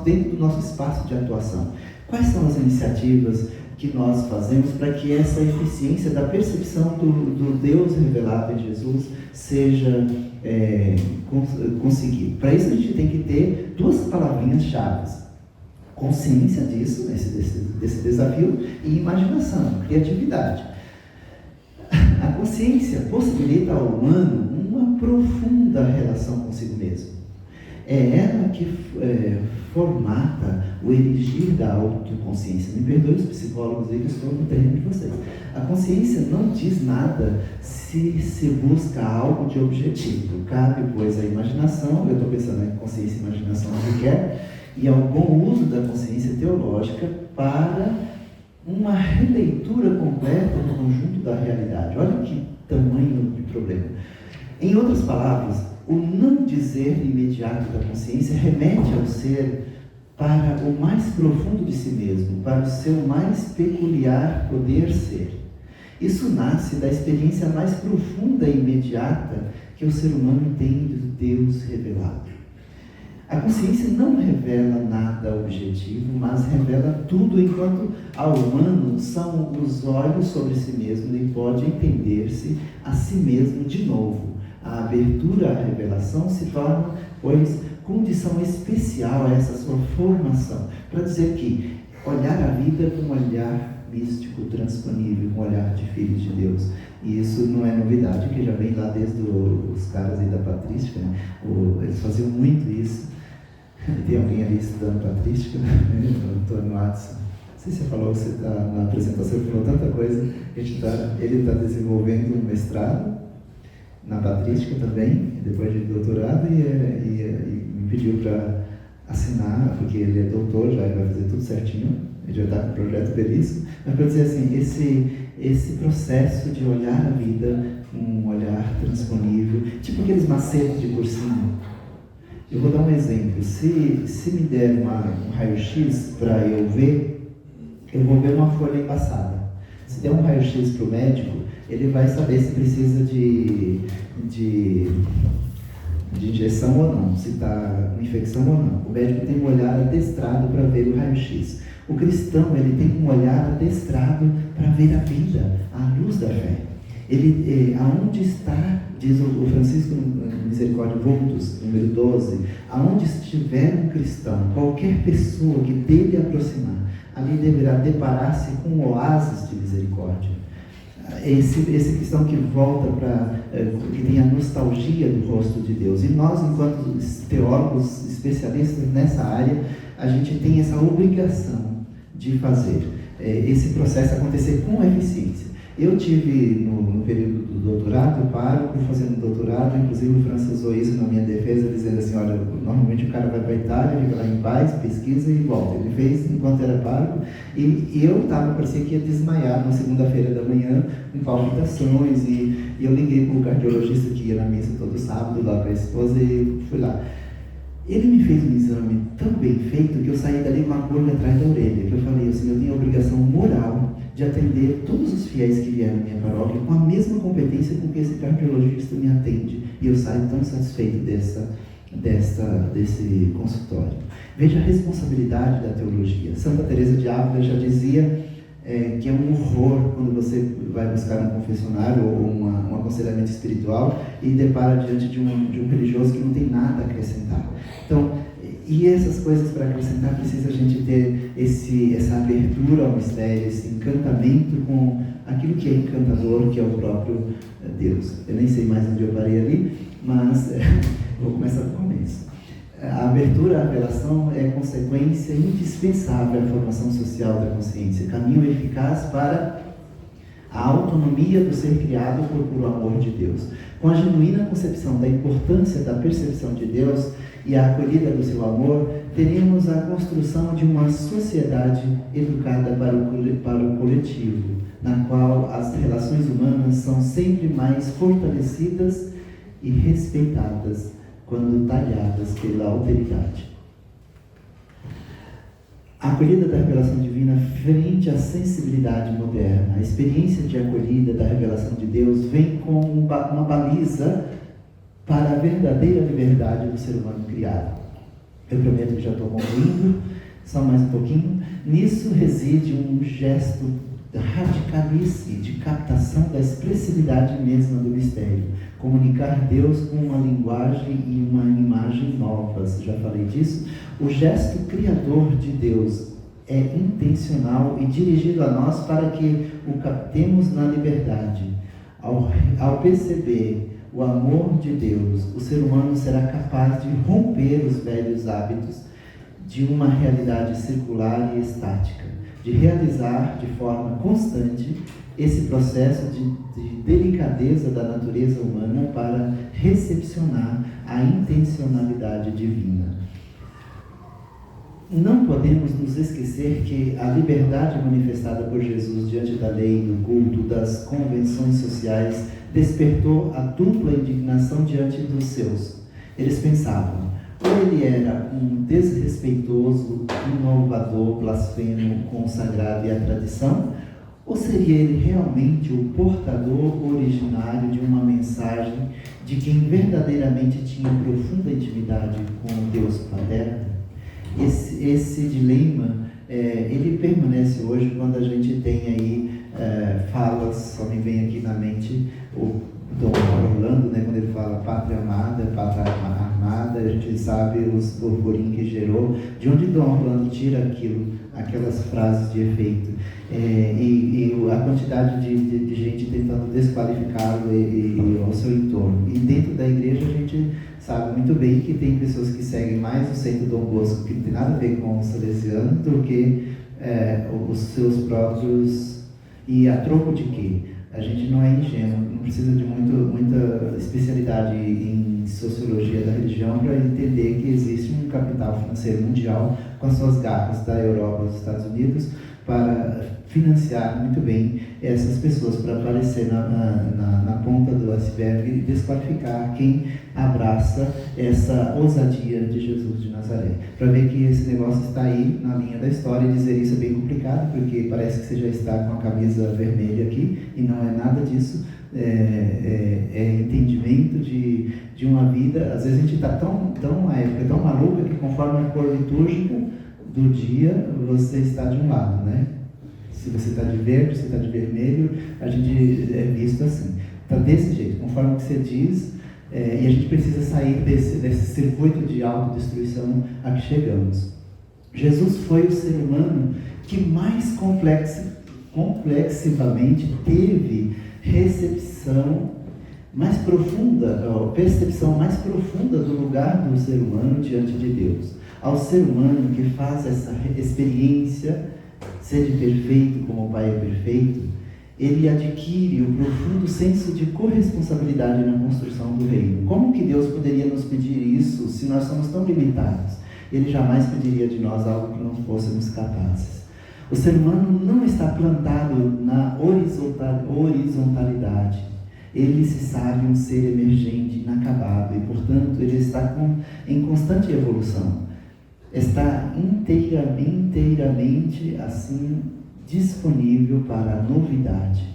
dentro do nosso espaço de atuação, quais são as iniciativas que nós fazemos para que essa eficiência da percepção do Deus revelado em Jesus seja conseguida? Para isso a gente tem que ter duas palavrinhas-chave: consciência disso, desse desafio, e imaginação, criatividade. A consciência possibilita ao humano uma profunda relação consigo mesmo. É ela que formata o erigir da autoconsciência. Me perdoe os psicólogos aí, que eu estou no terreno de vocês. A consciência não diz nada se busca algo de objetivo. Cabe, pois, a imaginação, eu estou pensando em consciência e imaginação que quer, e ao bom uso da consciência teológica para uma releitura completa do conjunto da realidade. Olha que tamanho de problema. Em outras palavras, o não dizer imediato da consciência remete ao ser para o mais profundo de si mesmo, para o seu mais peculiar poder ser. Isso nasce da experiência mais profunda e imediata que o ser humano tem do Deus revelado. A consciência não revela nada objetivo, mas revela tudo, enquanto ao humano são os olhos sobre si mesmo e pode entender-se a si mesmo de novo. A abertura à revelação se torna, pois, condição especial a essa sua formação, para dizer que olhar a vida com um olhar místico, transponível, com um olhar de filhos de Deus. E isso não é novidade, que já vem lá desde os caras aí da patrística, né? Eles faziam muito isso. Tem alguém ali estudando patrística, né? O Antônio Watson. Não sei se você falou, você está na apresentação, ele falou tanta coisa. Ele está desenvolvendo um mestrado na patrística também, depois de doutorado, e me pediu para assinar, porque ele é doutor já, ele vai fazer tudo certinho, ele já está com o projeto belíssimo, mas para dizer assim, esse processo de olhar a vida com um olhar transponível, tipo aqueles macetes de cursinho. Eu vou dar um exemplo: se me der um raio-x para eu ver, eu vou ver uma folha embaçada. Se der um raio-x para o médico, ele vai saber se precisa de injeção ou não, se está com infecção ou não. O médico tem um olhar adestrado para ver o raio-x. O cristão, ele tem um olhar adestrado para ver a vida, à luz da fé. Ele, aonde está, diz o Francisco Misericórdia Vultus, número 12, aonde estiver um cristão, qualquer pessoa que dele aproximar, ali deverá deparar-se com um oásis de misericórdia. Esse cristão que volta que tem a nostalgia do rosto de Deus. E nós, enquanto teólogos especialistas nessa área, a gente tem essa obrigação de fazer esse processo acontecer com eficiência. Eu tive, no período do doutorado, pároco, fazendo doutorado, inclusive o Francis usou isso na minha defesa, dizendo assim: olha, normalmente o cara vai para a Itália, fica lá em paz, pesquisa e volta. Ele fez enquanto era pároco, e eu parecia que ia desmaiar na segunda-feira da manhã, com palpitações, e eu liguei para o cardiologista que ia na missa todo sábado, lá para a esposa, e fui lá. Ele me fez um exame tão bem feito que eu saí dali com uma pulga atrás da orelha, que eu falei assim: eu tenho a obrigação moral de atender todos os fiéis que vieram na minha paróquia com a mesma competência com que esse cardiologista me atende, e eu saio tão satisfeito desse consultório. Veja a responsabilidade da teologia. Santa Teresa de Ávila já dizia que é um horror quando você vai buscar um confessionário ou um aconselhamento espiritual e depara diante de um religioso que não tem nada a acrescentar. Então, e essas coisas para acrescentar, precisa a gente ter essa abertura ao mistério, esse encantamento com aquilo que é encantador, que é o próprio Deus. Eu nem sei mais onde eu parei ali, mas vou começar do começo. A abertura à revelação é consequência indispensável à formação social da consciência, caminho eficaz para a autonomia do ser criado por puro amor de Deus. Com a genuína concepção da importância da percepção de Deus e a acolhida do seu amor, teremos a construção de uma sociedade educada para o coletivo, na qual as relações humanas são sempre mais fortalecidas e respeitadas quando talhadas pela alteridade. A acolhida da revelação divina frente à sensibilidade moderna, a experiência de acolhida da revelação de Deus vem com uma baliza para a verdadeira liberdade do ser humano criado. Eu prometo que já estou concluindo, só mais um pouquinho. Nisso reside um gesto radicalice de captação da expressividade mesma do mistério. Comunicar Deus com uma linguagem e uma imagem novas. Já falei disso. O gesto criador de Deus é intencional e dirigido a nós para que o captemos na liberdade. Ao perceber o amor de Deus, o ser humano será capaz de romper os velhos hábitos de uma realidade circular e estática, de realizar de forma constante esse processo de delicadeza da natureza humana para recepcionar a intencionalidade divina. Não podemos nos esquecer que a liberdade manifestada por Jesus diante da lei, do culto, das convenções sociais, despertou a dupla indignação diante dos seus. Eles pensavam, ou ele era um desrespeitoso, inovador, blasfemo com o sagrado e a tradição, ou seria ele realmente o portador originário de uma mensagem de quem verdadeiramente tinha profunda intimidade com o Deus paterno? Esse dilema, ele permanece hoje quando a gente tem aí falas, só me vem aqui na mente o Dom Orlando, né, quando ele fala pátria amada, pátria armada, a gente sabe os burburinhos que gerou, de onde Dom Orlando tira aquelas frases de efeito, e a quantidade de gente tentando desqualificá-lo e ao seu entorno. E dentro da igreja a gente sabe muito bem que tem pessoas que seguem mais o Centro Dom Bosco, que não tem nada a ver com o salesiano, do que os seus próprios. E a troco de quê? A gente não é ingênuo, não precisa de muita especialidade em sociologia da religião para entender que existe um capital financeiro mundial com as suas garras da Europa aos Estados Unidos para financiar muito bem essas pessoas, para aparecer na ponta do iceberg e desqualificar quem abraça essa ousadia de Jesus de Nazaré. Para ver que esse negócio está aí na linha da história, e dizer isso é bem complicado, porque parece que você já está com a camisa vermelha aqui, e não é nada disso. É entendimento de uma vida. Às vezes a gente está a época é tão maluca que conforme a cor litúrgica do dia, você está de um lado, né? Se você está de verde, se está de vermelho, a gente é visto assim. Está desse jeito, conforme o que você diz, e a gente precisa sair desse circuito de autodestruição a que chegamos. Jesus foi o ser humano que mais complexivamente teve recepção mais profunda, percepção mais profunda do lugar do ser humano diante de Deus. Ao ser humano que faz essa experiência, sede perfeito como o Pai é perfeito, ele adquire o profundo senso de corresponsabilidade na construção do reino. Como que Deus poderia nos pedir isso se nós somos tão limitados? Ele jamais pediria de nós algo que não fôssemos capazes. O ser humano não está plantado na horizontalidade. Ele se sabe um ser emergente, inacabado, e portanto ele está em constante evolução. Está inteiramente assim disponível para a novidade.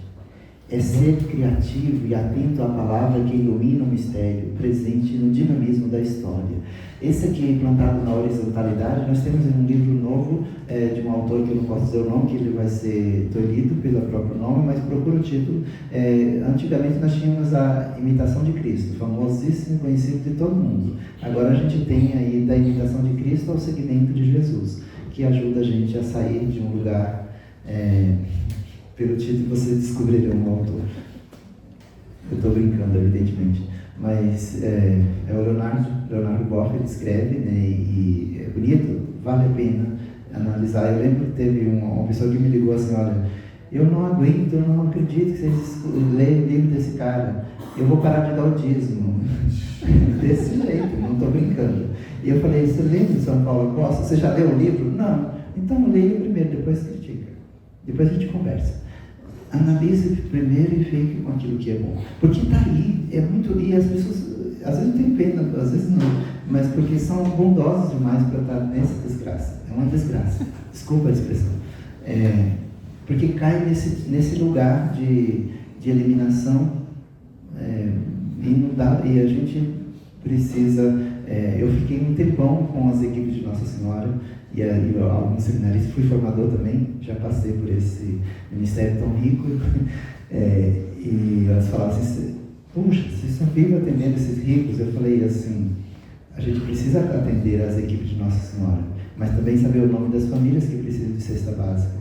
É ser criativo e atento à palavra que ilumina o mistério, presente no dinamismo da história. Esse aqui, Plantado na Horizontalidade, nós temos um livro novo de um autor que eu não posso dizer o nome, que ele vai ser tolhido pelo próprio nome, mas procura o título. Antigamente nós tínhamos a Imitação de Cristo, famosíssimo, conhecido de todo mundo. Agora a gente tem aí da Imitação de Cristo ao Seguimento de Jesus, que ajuda a gente a sair de um lugar... Pelo título vocês descobrirão o autor. Eu estou brincando, evidentemente. Mas é o Leonardo Boff, ele escreve, né, e é bonito, vale a pena analisar. Eu lembro que teve uma pessoa que me ligou assim, olha, eu não aguento, eu não acredito que vocês leem o livro desse cara. Eu vou parar de dar o dízimo. Desse jeito, não estou brincando. E eu falei, você lembra de São Paulo Costa? Você já leu o livro? Não. Então leia primeiro, depois critica. Depois a gente conversa. Analise primeiro e fique com aquilo que é bom. Porque está aí, é muito... E as pessoas, às vezes não tem pena, às vezes não. Mas porque são bondosos demais para estar nessa desgraça. É uma desgraça. Desculpa a expressão. Porque cai nesse lugar de eliminação e não dá... E a gente precisa... eu fiquei um tempão com as equipes de Nossa Senhora e alguns seminaristas, fui formador também, já passei por esse ministério tão rico, e elas falavam assim, puxa, vocês só vivem atendendo esses ricos. Eu falei assim, a gente precisa atender as equipes de Nossa Senhora, mas também saber o nome das famílias que precisam de cesta básica,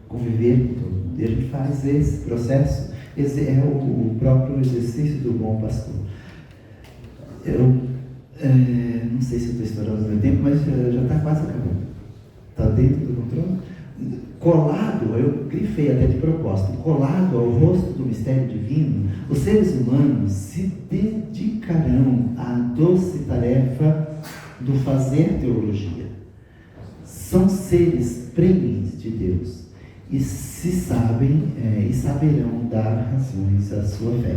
conviver com todo mundo. E a gente faz esse processo, esse é o próprio exercício do bom pastor. Eu não sei se eu estou estourando o meu tempo, mas já está quase acabando. Está dentro do controle? Colado, eu grifei até de propósito, colado ao rosto do mistério divino, os seres humanos se dedicarão à doce tarefa do fazer teologia. São seres prenhes de Deus e se sabem e saberão dar razões à sua fé,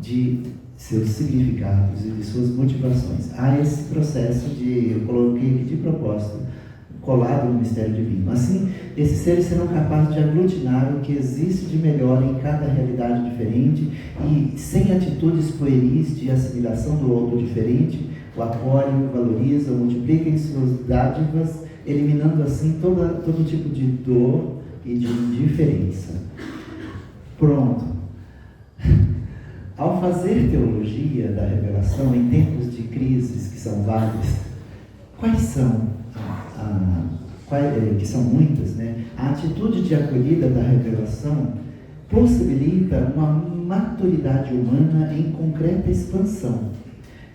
de seus significados e de suas motivações. Há esse processo eu coloquei aqui de propósito, colado no mistério divino. Assim, esses seres serão capazes de aglutinar o que existe de melhor em cada realidade diferente e, sem atitudes pueris de assimilação do outro diferente, o acolhe, o valoriza, multiplica em suas dádivas, eliminando assim todo tipo de dor e de indiferença. Pronto. Ao fazer teologia da revelação em tempos de crises, que são várias, quais são que são muitas, né? A atitude de acolhida da revelação possibilita uma maturidade humana em concreta expansão.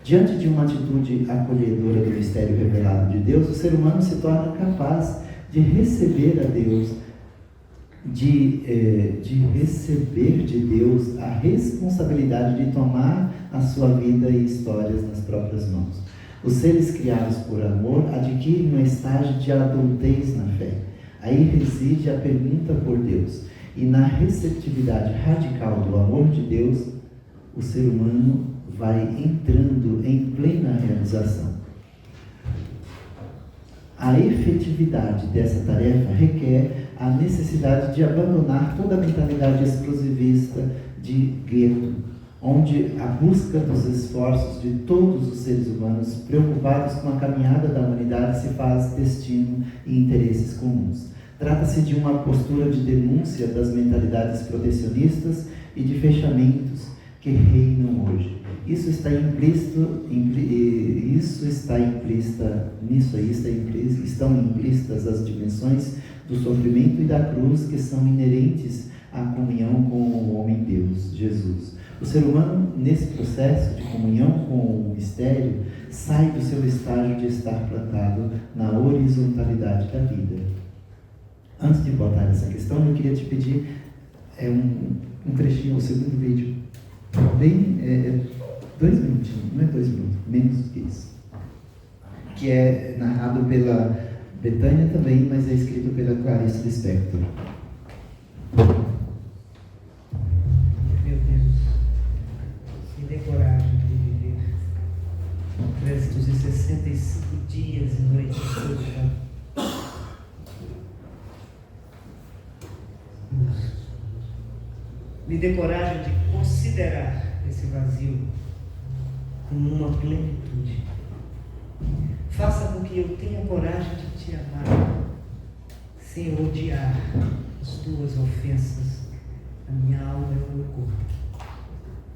Diante de uma atitude acolhedora do mistério revelado de Deus, o ser humano se torna capaz de receber a Deus, de receber de Deus a responsabilidade de tomar a sua vida e histórias nas próprias mãos. Os seres criados por amor adquirem um estágio de adultez na fé. Aí reside a pergunta por Deus. E na receptividade radical do amor de Deus, o ser humano vai entrando em plena realização. A efetividade dessa tarefa requer a necessidade de abandonar toda a mentalidade exclusivista de gueto, onde a busca dos esforços de todos os seres humanos preocupados com a caminhada da humanidade se faz destino e interesses comuns. Trata-se de uma postura de denúncia das mentalidades protecionistas e de fechamentos que reinam hoje. Estão implícitas as dimensões do sofrimento e da cruz que são inerentes à comunhão com o homem-Deus, Jesus. O ser humano, nesse processo de comunhão com o mistério, sai do seu estágio de estar plantado na horizontalidade da vida. Antes de botar essa questão, eu queria te pedir um trechinho, o segundo vídeo. Bem, 2 minutinhos, não é 2 minutos, menos do que isso. Que é narrado pela Betânia também, mas é escrito pela Clarice Lispector. Meu Deus, me dê coragem de viver o resto de 65 dias e noites hoje. Me dê coragem de considerar esse vazio como uma plenitude. Faça com que eu tenha coragem de te amar, sem odiar as tuas ofensas, a minha alma e o meu corpo.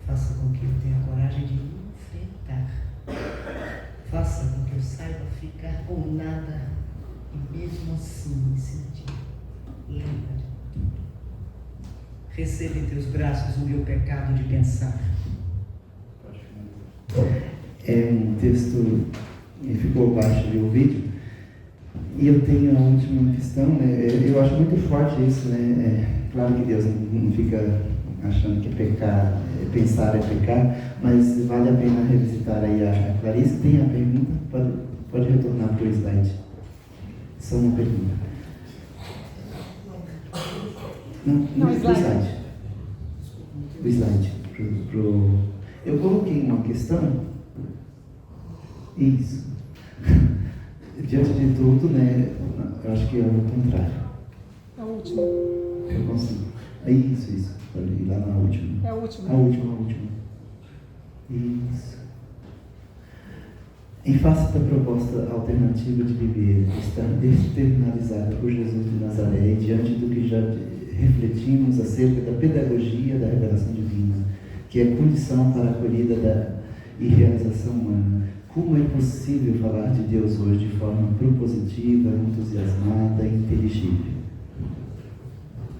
Faça com que eu tenha coragem de enfrentar. Faça com que eu saiba ficar com nada e mesmo assim me sentir livre. Receba em teus braços o meu pecado de pensar. É um texto que ficou baixo de o vídeo. E eu tenho a última questão, né? Eu acho muito forte isso, né? Claro que Deus não fica achando que pecar, pensar é pecar, mas vale a pena revisitar aí a Clarice. Tem a pergunta? Pode retornar para o slide. Só uma pergunta. Não, slide. O slide. Eu coloquei uma questão. Isso. Diante de tudo, né? Eu acho que é o contrário. A última. Eu consigo. Isso. Pode ir lá na última. É a última. A última. Isso. Em face da proposta alternativa de viver, estar externalizada por Jesus de Nazaré, e diante do que já refletimos acerca da pedagogia da revelação divina, que é condição para a acolhida e realização humana, como é possível falar de Deus hoje de forma propositiva, entusiasmada e inteligível?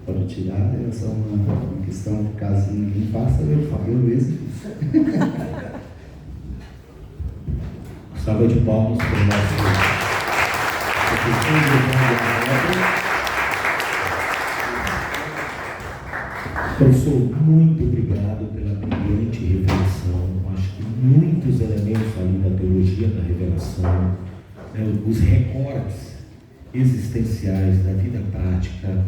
Pode tirar, é só uma questão, caso ninguém faça, eu falo, eu mesmo fiz. Salva de palmas para o nosso professor, muito obrigado pela brilhante reflexão. Acho que muitos elementos ali da teologia da revelação, né, os recortes existenciais da vida prática,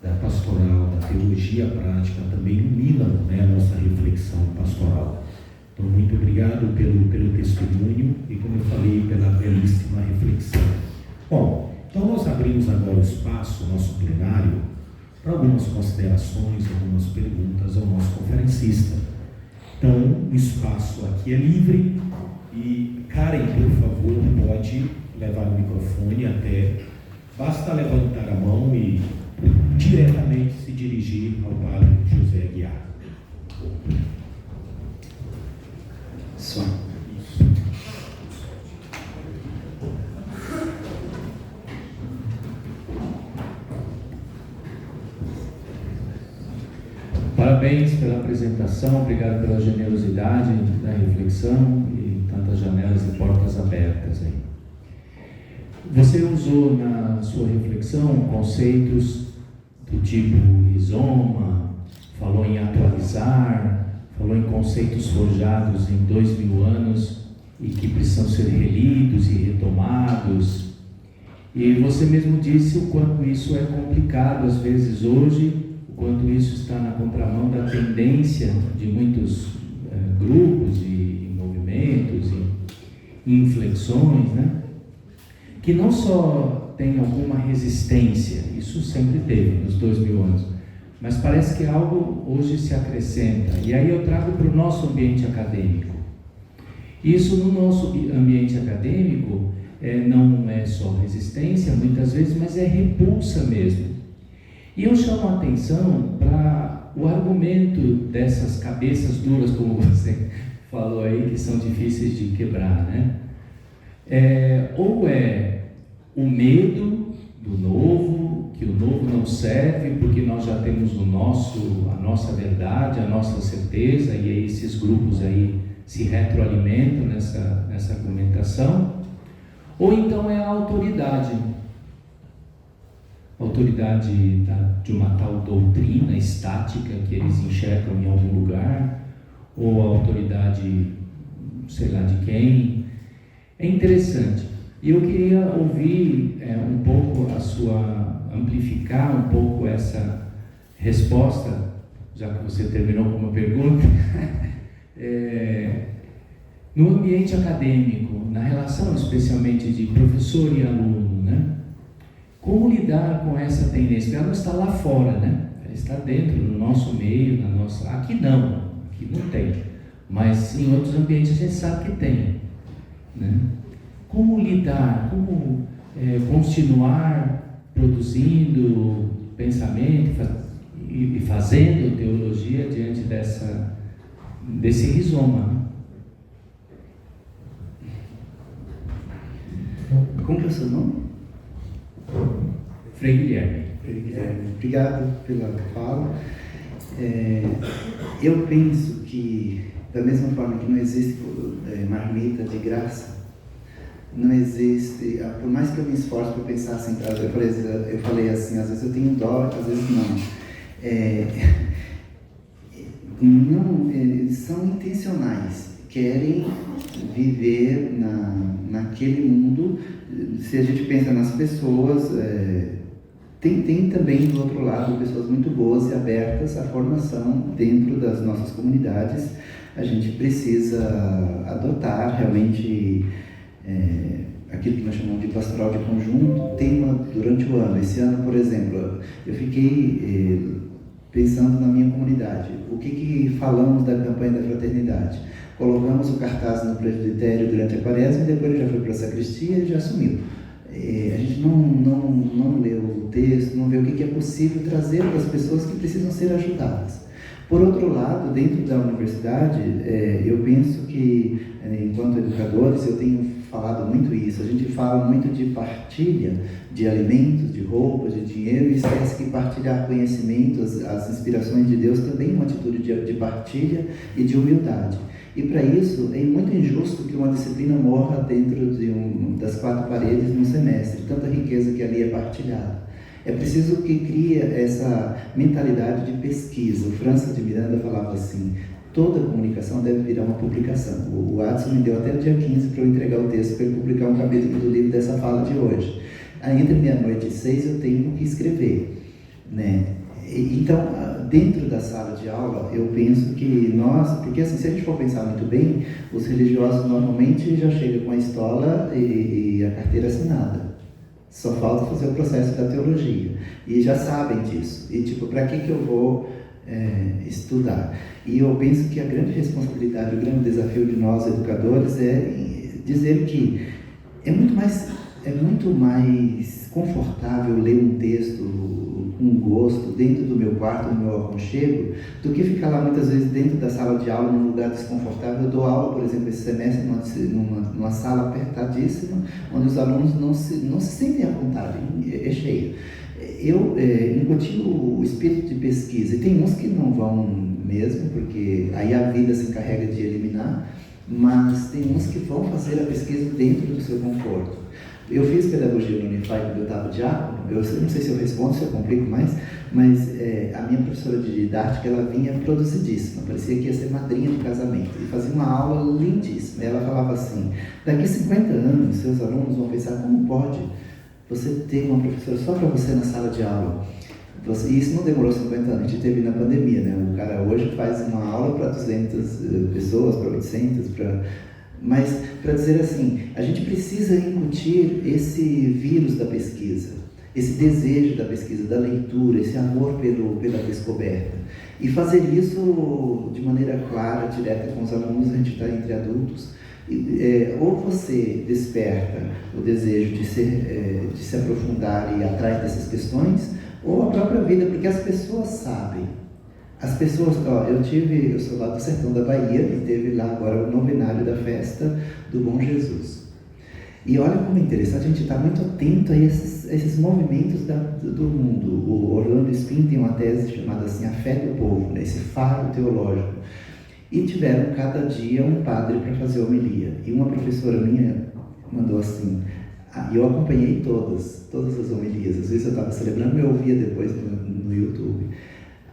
da pastoral, da teologia prática, também iluminam, né, a nossa reflexão pastoral. Então, muito obrigado pelo testemunho e, como eu falei, pela belíssima reflexão. Bom, então nós abrimos agora o espaço, o nosso plenário, para algumas considerações, algumas perguntas ao nosso conferencista. Então, o espaço aqui é livre e Karen, por favor, pode levar o microfone até... Basta levantar a mão e diretamente se dirigir ao padre José Aguiar. Só. Parabéns pela apresentação, obrigado pela generosidade da reflexão e tantas janelas e portas abertas aí. Você usou na sua reflexão conceitos do tipo rizoma, falou em atualizar, falou em conceitos forjados em 2000 anos e que precisam ser relidos e retomados. E você mesmo disse o quanto isso é complicado às vezes hoje, o quanto isso está na contramão da tendência de muitos grupos e movimentos e inflexões, né? Que não só tem alguma resistência, isso sempre teve nos 2000 anos, mas parece que algo hoje se acrescenta. E aí eu trago para o nosso ambiente acadêmico. Isso no nosso ambiente acadêmico não é só resistência, muitas vezes, mas é repulsa mesmo. E eu chamo a atenção para o argumento dessas cabeças duras, como você falou aí, que são difíceis de quebrar, né? Ou é o medo do novo, que o novo não serve porque nós já temos a nossa verdade, a nossa certeza, e aí esses grupos aí se retroalimentam nessa argumentação. Ou então é a autoridade de uma tal doutrina estática que eles enxergam em algum lugar, ou a autoridade, sei lá de quem. É interessante. E eu queria ouvir um pouco amplificar um pouco essa resposta, já que você terminou com uma pergunta, no ambiente acadêmico, na relação especialmente de professor e aluno, né? Como lidar com essa tendência? Porque ela não está lá fora, né? está dentro do nosso meio, na nossa. Aqui não tem, mas em outros ambientes a gente sabe que tem, né? Como lidar, como continuar produzindo pensamento e fazendo teologia diante desse rizoma, né? Como que é o seu nome? Frei Guilherme. Obrigado pela fala. Eu penso que, da mesma forma que não existe marmita de graça, não existe, por mais que eu me esforce para pensar assim, eu falei assim, às vezes eu tenho dó, às vezes não. Eles são intencionais, querem viver naquele mundo. Se a gente pensa nas pessoas, tem também do outro lado pessoas muito boas e abertas à formação dentro das nossas comunidades. A gente precisa adotar realmente aquilo que nós chamamos de pastoral de conjunto, tema durante o ano. Esse ano, por exemplo, eu fiquei pensando na minha comunidade. O que falamos da campanha da fraternidade? Colocamos o cartaz no presbitério durante a quaresma e depois ele já foi para a sacristia e já sumiu. A gente não leu o texto, não vê o que é possível trazer para as pessoas que precisam ser ajudadas. Por outro lado, dentro da universidade, eu penso que, enquanto educadores, eu tenho falado muito isso. A gente fala muito de partilha de alimentos, de roupas, de dinheiro, e esquece que partilhar conhecimentos, as inspirações de Deus, também é uma atitude de partilha e de humildade. E para isso, é muito injusto que uma disciplina morra dentro das 4 paredes no semestre, tanta riqueza que ali é partilhada. É preciso que crie essa mentalidade de pesquisa. O França de Miranda falava assim: toda comunicação deve virar uma publicação. O Adson me deu até o dia 15 para eu entregar o texto para ele publicar um capítulo do livro dessa fala de hoje. Entre meia-noite e 6 eu tenho que escrever, né? Então, dentro da sala de aula, eu penso que porque assim, se a gente for pensar muito bem, os religiosos normalmente já chegam com a estola e a carteira assinada. Só falta fazer o processo da teologia. E já sabem disso. E para que eu vou estudar? E eu penso que a grande responsabilidade, o grande desafio de nós, educadores, é dizer que é muito mais confortável ler um texto com gosto dentro do meu quarto, no meu aconchego, do que ficar lá muitas vezes dentro da sala de aula, num lugar desconfortável. Eu dou aula, por exemplo, esse semestre numa sala apertadíssima, onde os alunos não se sentem à vontade, é cheia. Eu incuti o espírito de pesquisa, e tem uns que não vão mesmo, porque aí a vida se encarrega de eliminar, mas tem uns que vão fazer a pesquisa dentro do seu conforto. Eu fiz pedagogia no Unify quando eu estava diácono. Eu não sei se eu respondo, se eu complico mais, mas a minha professora de didática, ela vinha produzidíssima, parecia que ia ser madrinha do casamento, e fazia uma aula lindíssima. Ela falava assim: daqui a 50 anos, seus alunos vão pensar, como pode você ter uma professora só para você na sala de aula? E isso não demorou 50 anos, a gente teve na pandemia, né? O cara hoje faz uma aula para 200 pessoas, para 800, Mas, para dizer assim, a gente precisa incutir esse vírus da pesquisa, esse desejo da pesquisa, da leitura, esse amor pela descoberta. E fazer isso de maneira clara, direta com os alunos. A gente está entre adultos. Ou você desperta o desejo de se aprofundar e ir atrás dessas questões, ou a própria vida, porque as pessoas sabem. As pessoas, eu sou lá do sertão da Bahia e teve lá agora o novenário da festa do Bom Jesus. E olha como é interessante, a gente está muito atento a esses movimentos do mundo. O Orlando Spin tem uma tese chamada assim, A Fé do Povo, né? Esse faro teológico. E tiveram cada dia um padre para fazer homilia. E uma professora minha mandou assim, e eu acompanhei todas as homilias. Às vezes eu estava celebrando e eu ouvia depois no YouTube.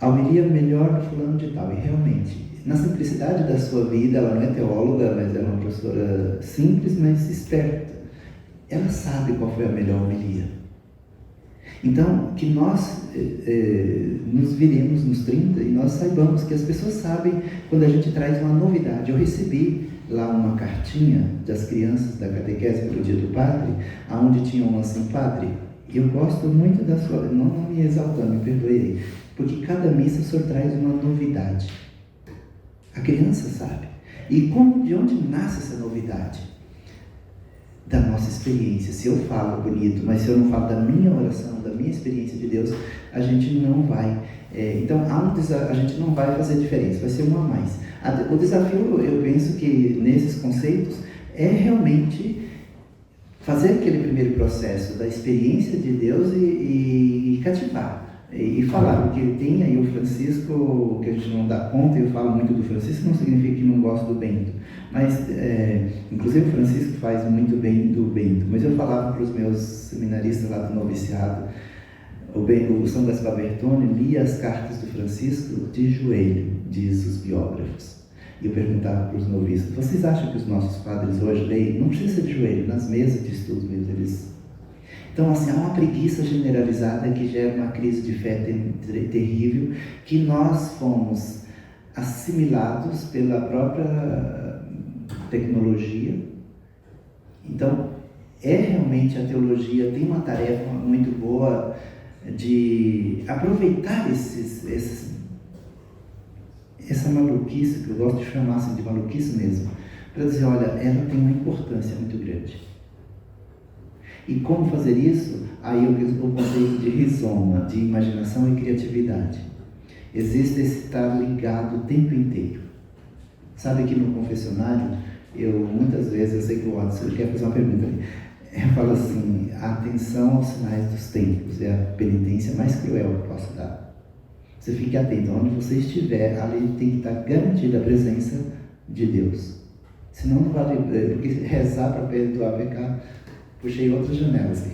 A homilia melhor do fulano de tal. E realmente, na simplicidade da sua vida, ela não é teóloga, mas ela é uma professora simples, mas esperta. Ela sabe qual foi a melhor homilia. Então, que nós nos viremos nos 30 e nós saibamos que as pessoas sabem quando a gente traz uma novidade. Eu recebi lá uma cartinha das crianças da catequese para o dia do padre, onde tinham assim: padre, eu gosto muito da sua... Não me exaltando, me perdoe aí. Porque cada missa o senhor traz uma novidade. A criança sabe. E de onde nasce essa novidade? Da nossa experiência. Se eu falo bonito, mas se eu não falo da minha oração, da minha experiência de Deus, a gente não vai. Então, a gente não vai fazer diferença, vai ser um a mais. O desafio, eu penso que nesses conceitos, é realmente fazer aquele primeiro processo da experiência de Deus e cativar. E falar, porque tem aí o Francisco, que a gente não dá conta, eu falo muito do Francisco, não significa que não gosto do Bento. Mas, inclusive o Francisco faz muito bem do Bento. Mas eu falava para os meus seminaristas lá do noviciado, o São Gaspar Bertone lia as cartas do Francisco de joelho, diz os biógrafos. E eu perguntava para os noviços, vocês acham que os nossos padres hoje leem? Não precisa ser de joelho, nas mesas de estudos mesmo eles... Então, assim, há uma preguiça generalizada que gera uma crise de fé terrível, que nós fomos assimilados pela própria tecnologia. Então, realmente a teologia tem uma tarefa muito boa de aproveitar essa maluquice, que eu gosto de chamar assim de maluquice mesmo, para dizer, olha, ela tem uma importância muito grande. E como fazer isso? Aí eu uso o conceito de rizoma, de imaginação e criatividade. Existe esse estar ligado o tempo inteiro. Sabe que no confessionário, muitas vezes, eu sei que o Watson quer fazer uma pergunta ali, eu falo assim, a atenção aos sinais dos tempos é a penitência mais cruel que eu posso dar. Você fique atento, onde você estiver, ali tem que estar garantida a presença de Deus. Senão não vale, porque rezar para perdoar pecado, puxei outras janelas aí.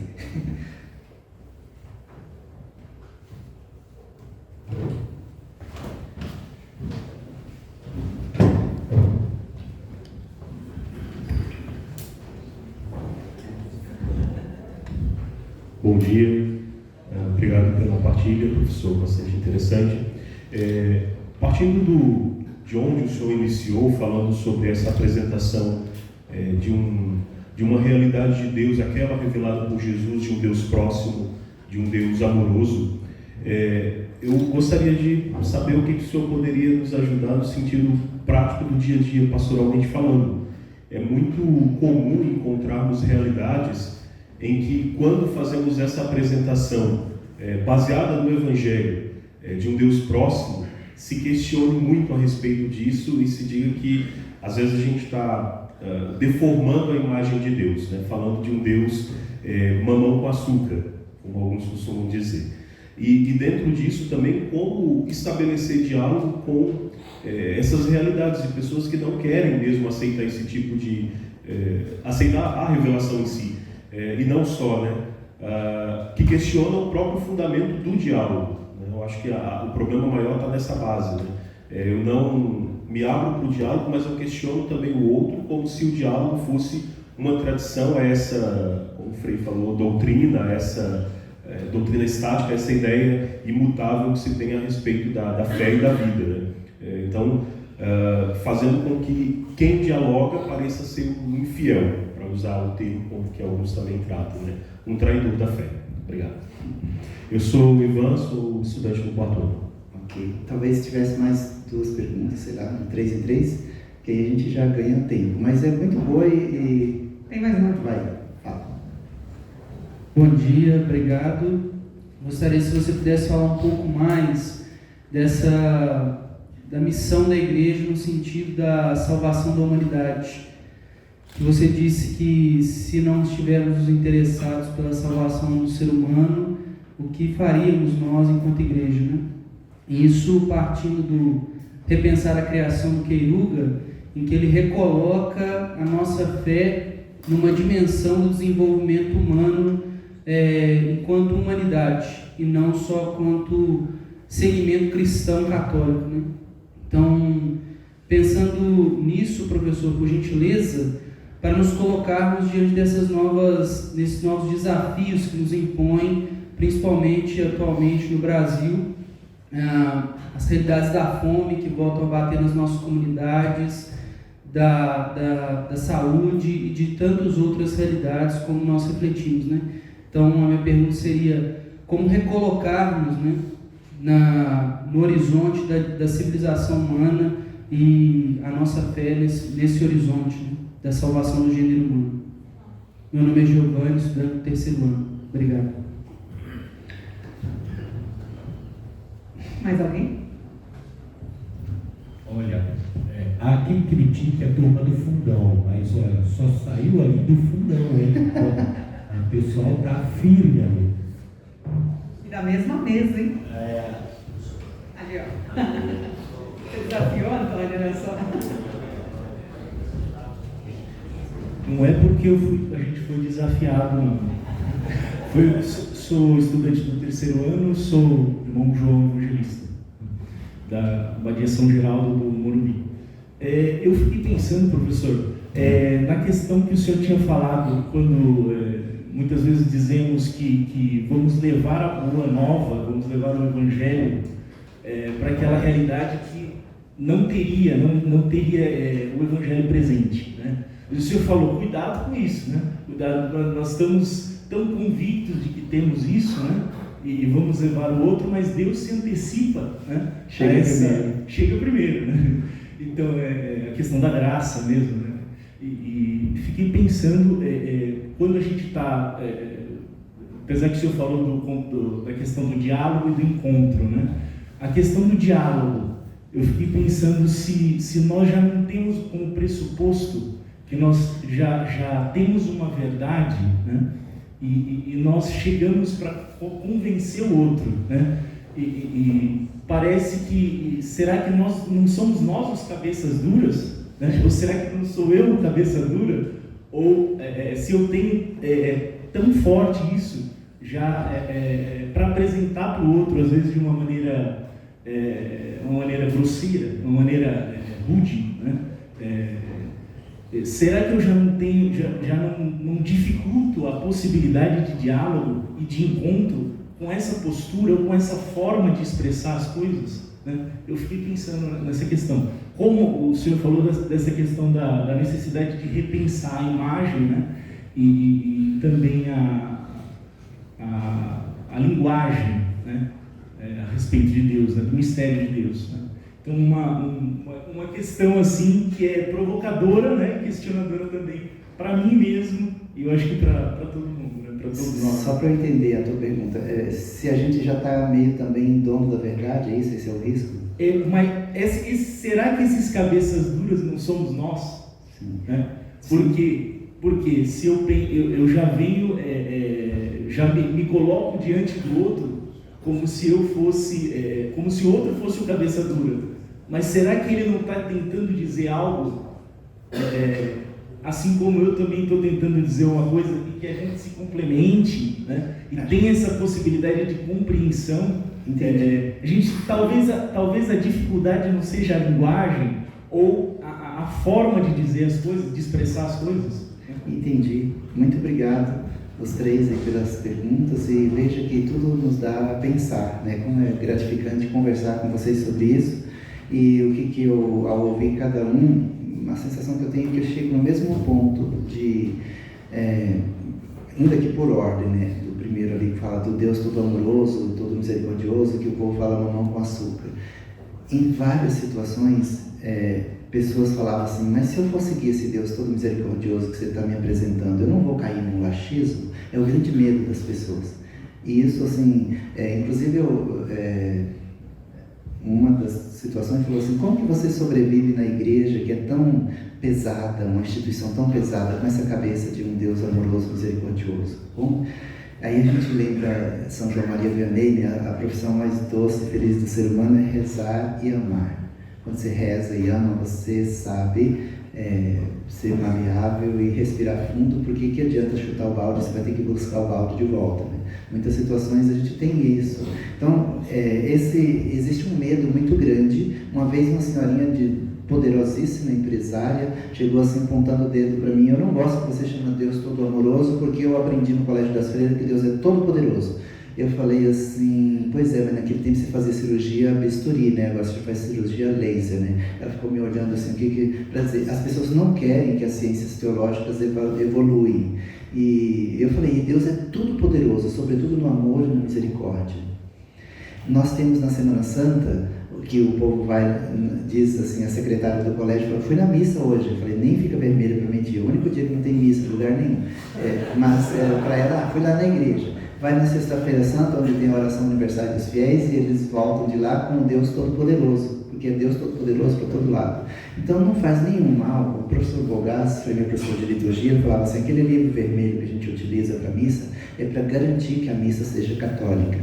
Bom dia, obrigado pela partilha, professor, bastante interessante. Partindo de onde o senhor iniciou, falando sobre essa apresentação de uma realidade de Deus, aquela revelada por Jesus, de um Deus próximo, de um Deus amoroso, eu gostaria de saber o que o senhor poderia nos ajudar no sentido prático do dia a dia, pastoralmente falando. É muito comum encontrarmos realidades em que, quando fazemos essa apresentação baseada no Evangelho, de um Deus próximo, se questione muito a respeito disso e se diga que, às vezes, a gente está deformando a imagem de Deus, né? Falando de um Deus mamão com açúcar, como alguns costumam dizer. E dentro disso também, como estabelecer diálogo com essas realidades de pessoas que não querem mesmo aceitar esse tipo de... aceitar a revelação em si. E não só, né? Que questionam o próprio fundamento do diálogo, né? Eu acho que o problema maior está nessa base, né? Eu não me abro para o diálogo, mas eu questiono também o outro como se o diálogo fosse uma tradição, essa, como o Frei falou, doutrina, essa doutrina estática, essa ideia imutável que se tem a respeito da fé e da vida, né? Então, fazendo com que quem dialoga pareça ser um infiel, para usar o termo que alguns também tratam, né? Um traidor da fé. Obrigado. Eu sou o Ivan, sou estudante do quarto ano. Ok. Talvez tivesse mais 2 perguntas, sei lá, 3 em 3, que aí a gente já ganha tempo. Mas é muito boa e... Tem mais uma? Vai, fala. Bom dia, obrigado. Gostaria, se você pudesse falar um pouco mais da missão da igreja no sentido da salvação da humanidade. Você disse que se não estivermos interessados pela salvação do ser humano, o que faríamos nós enquanto igreja, né? E isso partindo do repensar a criação do Queiruga, em que ele recoloca a nossa fé numa dimensão do desenvolvimento humano enquanto humanidade, e não só quanto segmento cristão católico, né? Então, pensando nisso, professor, por gentileza, para nos colocarmos diante desses novos desafios que nos impõem, principalmente atualmente no Brasil, as realidades da fome que voltam a bater nas nossas comunidades, da saúde e de tantas outras realidades como nós refletimos, né? Então, a minha pergunta seria como recolocarmos, né, no horizonte da civilização humana e a nossa fé nesse horizonte, né, da salvação do gênero humano. Meu nome é Giovanni, estudante do terceiro ano. Obrigado. Mais alguém? Olha, há quem critique a turma do fundão, mas olha, só saiu ali do fundão, hein? Então, o pessoal está firme ali. E da mesma mesa, hein? Ali, ó. Você desafiou, Antônio, olha só. Não é porque a gente foi desafiado, não. Sou estudante do terceiro ano, sou irmão João Evangelista, da Abadia São Geraldo do Morumbi. Eu fiquei pensando, professor, na questão que o senhor tinha falado, quando muitas vezes dizemos que vamos levar a boa nova, vamos levar o Evangelho para aquela realidade que não teria o Evangelho presente, né? O senhor falou, cuidado com isso, né? Cuidado, nós estamos tão convictos de que temos isso, né? E vamos levar o outro, mas Deus se antecipa, né? Chega primeiro, né? Então, a questão da graça mesmo, né? E fiquei pensando, quando a gente está, apesar que o senhor falou da questão do diálogo e do encontro, né? A questão do diálogo, eu fiquei pensando se nós já não temos como pressuposto que nós já temos uma verdade, né? E nós chegamos para convencer o outro, né? E parece que, será que não somos nós os cabeças duras? Né? Ou será que não sou eu o cabeça dura? Ou se eu tenho tão forte isso, já para apresentar para o outro, às vezes de uma maneira grosseira, uma maneira rude, né? Será que eu já não tenho, já não dificulto a possibilidade de diálogo e de encontro com essa postura ou com essa forma de expressar as coisas? Né? Eu fiquei pensando nessa questão. Como o senhor falou dessa questão da necessidade de repensar a imagem, né? E também a linguagem, né? A respeito de Deus, né? Do mistério de Deus, né? Então, uma questão assim que é provocadora, né, questionadora também, para mim mesmo, e eu acho que para todo mundo, né, para todos nós. Só para eu entender a tua pergunta, se a gente já está meio também dono da verdade, é isso? Esse é o risco? Mas será que esses cabeças duras não somos nós? Sim. Né? Porque se eu já venho, já me coloco diante do outro como se eu fosse, como se o outro fosse o cabeça dura. Mas será que ele não está tentando dizer algo, assim como eu também estou tentando dizer uma coisa, e que a gente se complemente, né? E tem essa possibilidade de compreensão? A gente, talvez a dificuldade não seja a linguagem ou a forma de dizer as coisas, de expressar as coisas. Entendi. Muito obrigado, os três, aí, pelas perguntas, e veja que tudo nos dá a pensar, né? Como é gratificante conversar com vocês sobre isso. E o que eu, ao ouvir cada um, uma sensação que eu tenho é que eu chego no mesmo ponto de, indo aqui por ordem, né? Do primeiro ali que fala do Deus todo amoroso, todo misericordioso, que o povo fala mamão com açúcar. Em várias situações, pessoas falavam assim, mas se eu for seguir esse Deus todo misericordioso que você está me apresentando, eu não vou cair num laxismo? É o grande medo das pessoas. E isso, assim, inclusive uma das situações falou assim, como que você sobrevive na igreja que é tão pesada, uma instituição tão pesada, com essa cabeça de um Deus amoroso, misericordioso? Bom, aí a gente lembra São João Maria Vianney, né? A profissão mais doce e feliz do ser humano é rezar e amar. Quando você reza e ama, você sabe ser maleável e respirar fundo, porque que adianta chutar o balde, você vai ter que buscar o balde de volta, né? Muitas situações a gente tem isso. Então, existe um medo muito grande. Uma vez uma senhorinha poderosíssima empresária chegou assim apontando o dedo para mim, eu não gosto que você chama Deus todo amoroso, porque eu aprendi no Colégio das Freiras que Deus é todo poderoso. Eu falei assim, pois mas naquele tempo você fazia cirurgia bisturi, né? Agora você faz cirurgia laser, né? Ela ficou me olhando assim, para dizer, as pessoas não querem que as ciências teológicas evoluem. E eu falei, Deus é todo poderoso, sobretudo no amor e na misericórdia. Nós temos na Semana Santa, que o povo vai, diz assim, a secretária do colégio falou, fui na missa hoje. Eu falei, nem fica vermelha para mentir, o único dia que não tem missa em lugar nenhum. Mas para ela, fui lá na igreja. Vai na Sexta-feira Santa, onde tem a oração universal dos fiéis, e eles voltam de lá com o Deus Todo-Poderoso, porque é Deus Todo-Poderoso para todo lado. Então não faz nenhum mal. O professor Bogás, foi meu professor de liturgia, ele falava assim, aquele livro vermelho que a gente utiliza para a missa é para garantir que a missa seja católica.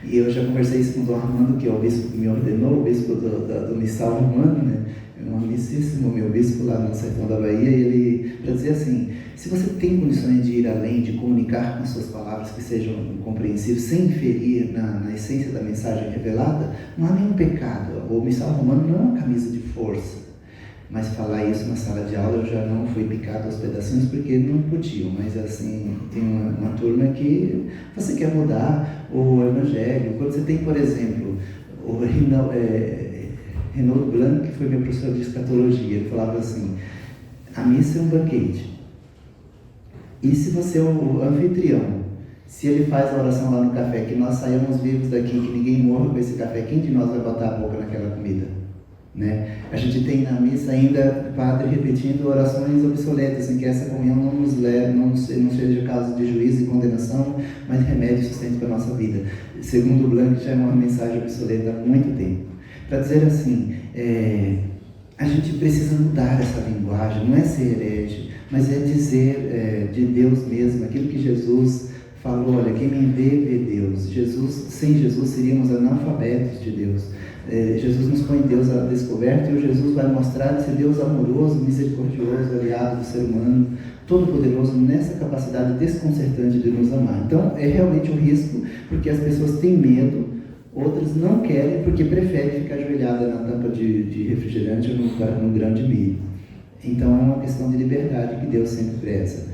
E eu já conversei isso com o Dom Armando, que é o bispo que me ordenou, o bispo do Missal Romano, né? Um amicíssimo meu bispo lá no sertão da Bahia, e ele, para dizer assim, se você tem condições de ir além, de comunicar com suas palavras que sejam compreensíveis, sem ferir na essência da mensagem revelada, não há nenhum pecado. O Missal Romano não é uma camisa de força. Mas falar isso na sala de aula eu já não fui picado aos pedacinhos porque não podiam, mas assim, tem uma turma que você quer mudar o evangelho. Quando você tem, por exemplo, o Renaud Blanc, que foi meu professor de escatologia, ele falava assim, a missa é um banquete. E se você é o anfitrião, se ele faz a oração lá no café, que nós saímos vivos daqui, que ninguém morra com esse café, quem de nós vai botar a boca naquela comida? Né? A gente tem na missa ainda o padre repetindo orações obsoletas, em que essa comunhão não nos leve, não seja caso de juízo e condenação, mas remédio e sustento para a nossa vida. Segundo o Blanc, já é uma mensagem obsoleta há muito tempo. Para dizer assim, a gente precisa mudar essa linguagem, não é ser herege, mas é dizer de Deus mesmo, aquilo que Jesus falou, olha, quem me vê Deus. Sem Jesus seríamos analfabetos de Deus. Jesus nos põe Deus à descoberta e o Jesus vai mostrar esse Deus amoroso, misericordioso, aliado do ser humano, todo-poderoso, nessa capacidade desconcertante de nos amar. Então, é realmente um risco, porque as pessoas têm medo, outras não querem, porque preferem ficar ajoelhada na tampa de refrigerante ou no grão de milho. Então, é uma questão de liberdade que Deus sempre preza.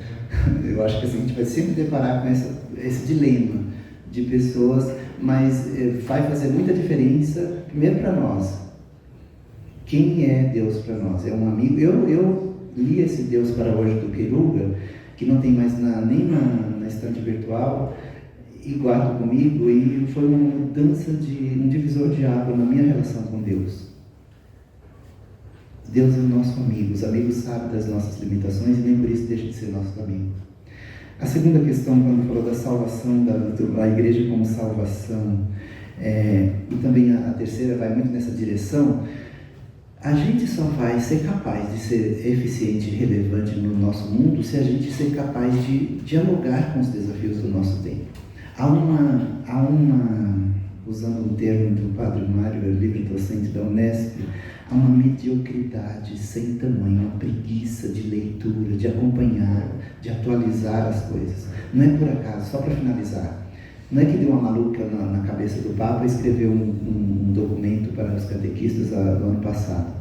Eu acho que assim, a gente vai sempre deparar com esse dilema de pessoas, mas vai fazer muita diferença, primeiro para nós. Quem é Deus para nós? É um amigo? Eu li esse Deus para hoje do Queiruga, que não tem mais nem na estante virtual, e guardo comigo, e foi uma mudança um divisor de água na minha relação com Deus. Deus é o nosso amigo, os amigos sabem das nossas limitações e nem por isso deixa de ser nosso amigo. A segunda questão, quando falou da salvação, da igreja como salvação, e também a terceira vai muito nessa direção, a gente só vai ser capaz de ser eficiente e relevante no nosso mundo se a gente ser capaz de dialogar com os desafios do nosso tempo. Há uma usando um termo do Padre Mário, livre docente da Unesp, há uma mediocridade sem tamanho, uma preguiça de leitura, de acompanhar, de atualizar as coisas. Não é por acaso, só para finalizar, não é que deu uma maluca na cabeça do Papa e escreveu um documento para os catequistas no ano passado.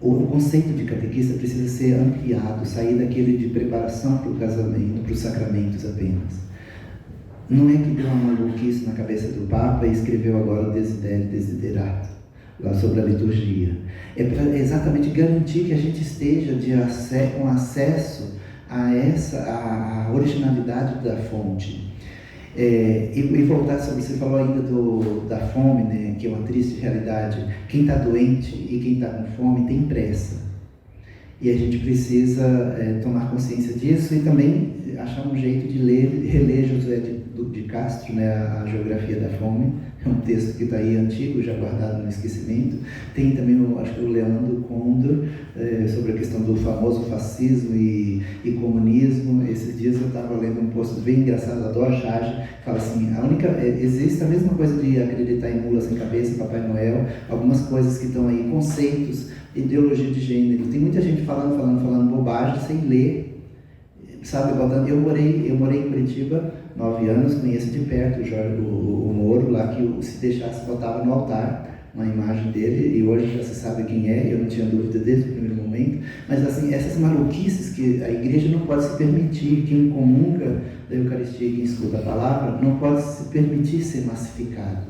O conceito de catequista precisa ser ampliado, sair daquele de preparação para o casamento, para os sacramentos apenas. Não é que deu uma maluquice na cabeça do Papa e escreveu agora o Desidere Desiderato, lá sobre a liturgia. É para exatamente garantir que a gente esteja com acesso a originalidade da fonte. E voltar sobre, você falou ainda da fome, né, que é uma triste realidade. Quem está doente e quem está com fome tem pressa. E a gente precisa tomar consciência disso e também achar um jeito de reler José de Castro, né, a Geografia da Fome. É um texto que está aí antigo, já guardado no esquecimento. Tem também, acho que o Leandro Condor, sobre a questão do famoso fascismo e comunismo. Esses dias eu estava lendo um post bem engraçado, adoro Charge, que fala assim, existe a mesma coisa de acreditar em mula sem cabeça, Papai Noel, algumas coisas que estão aí, conceitos, ideologia de gênero. Tem muita gente falando bobagem sem ler. Sabe, eu morei em Curitiba 9 anos, conheço de perto o Moro lá, que se deixasse botava no altar uma imagem dele, e hoje já se sabe quem é, eu não tinha dúvida desde o primeiro momento, mas assim, essas maluquices que a igreja não pode se permitir, quem comunga da Eucaristia e quem escuta a palavra, não pode se permitir ser massificado.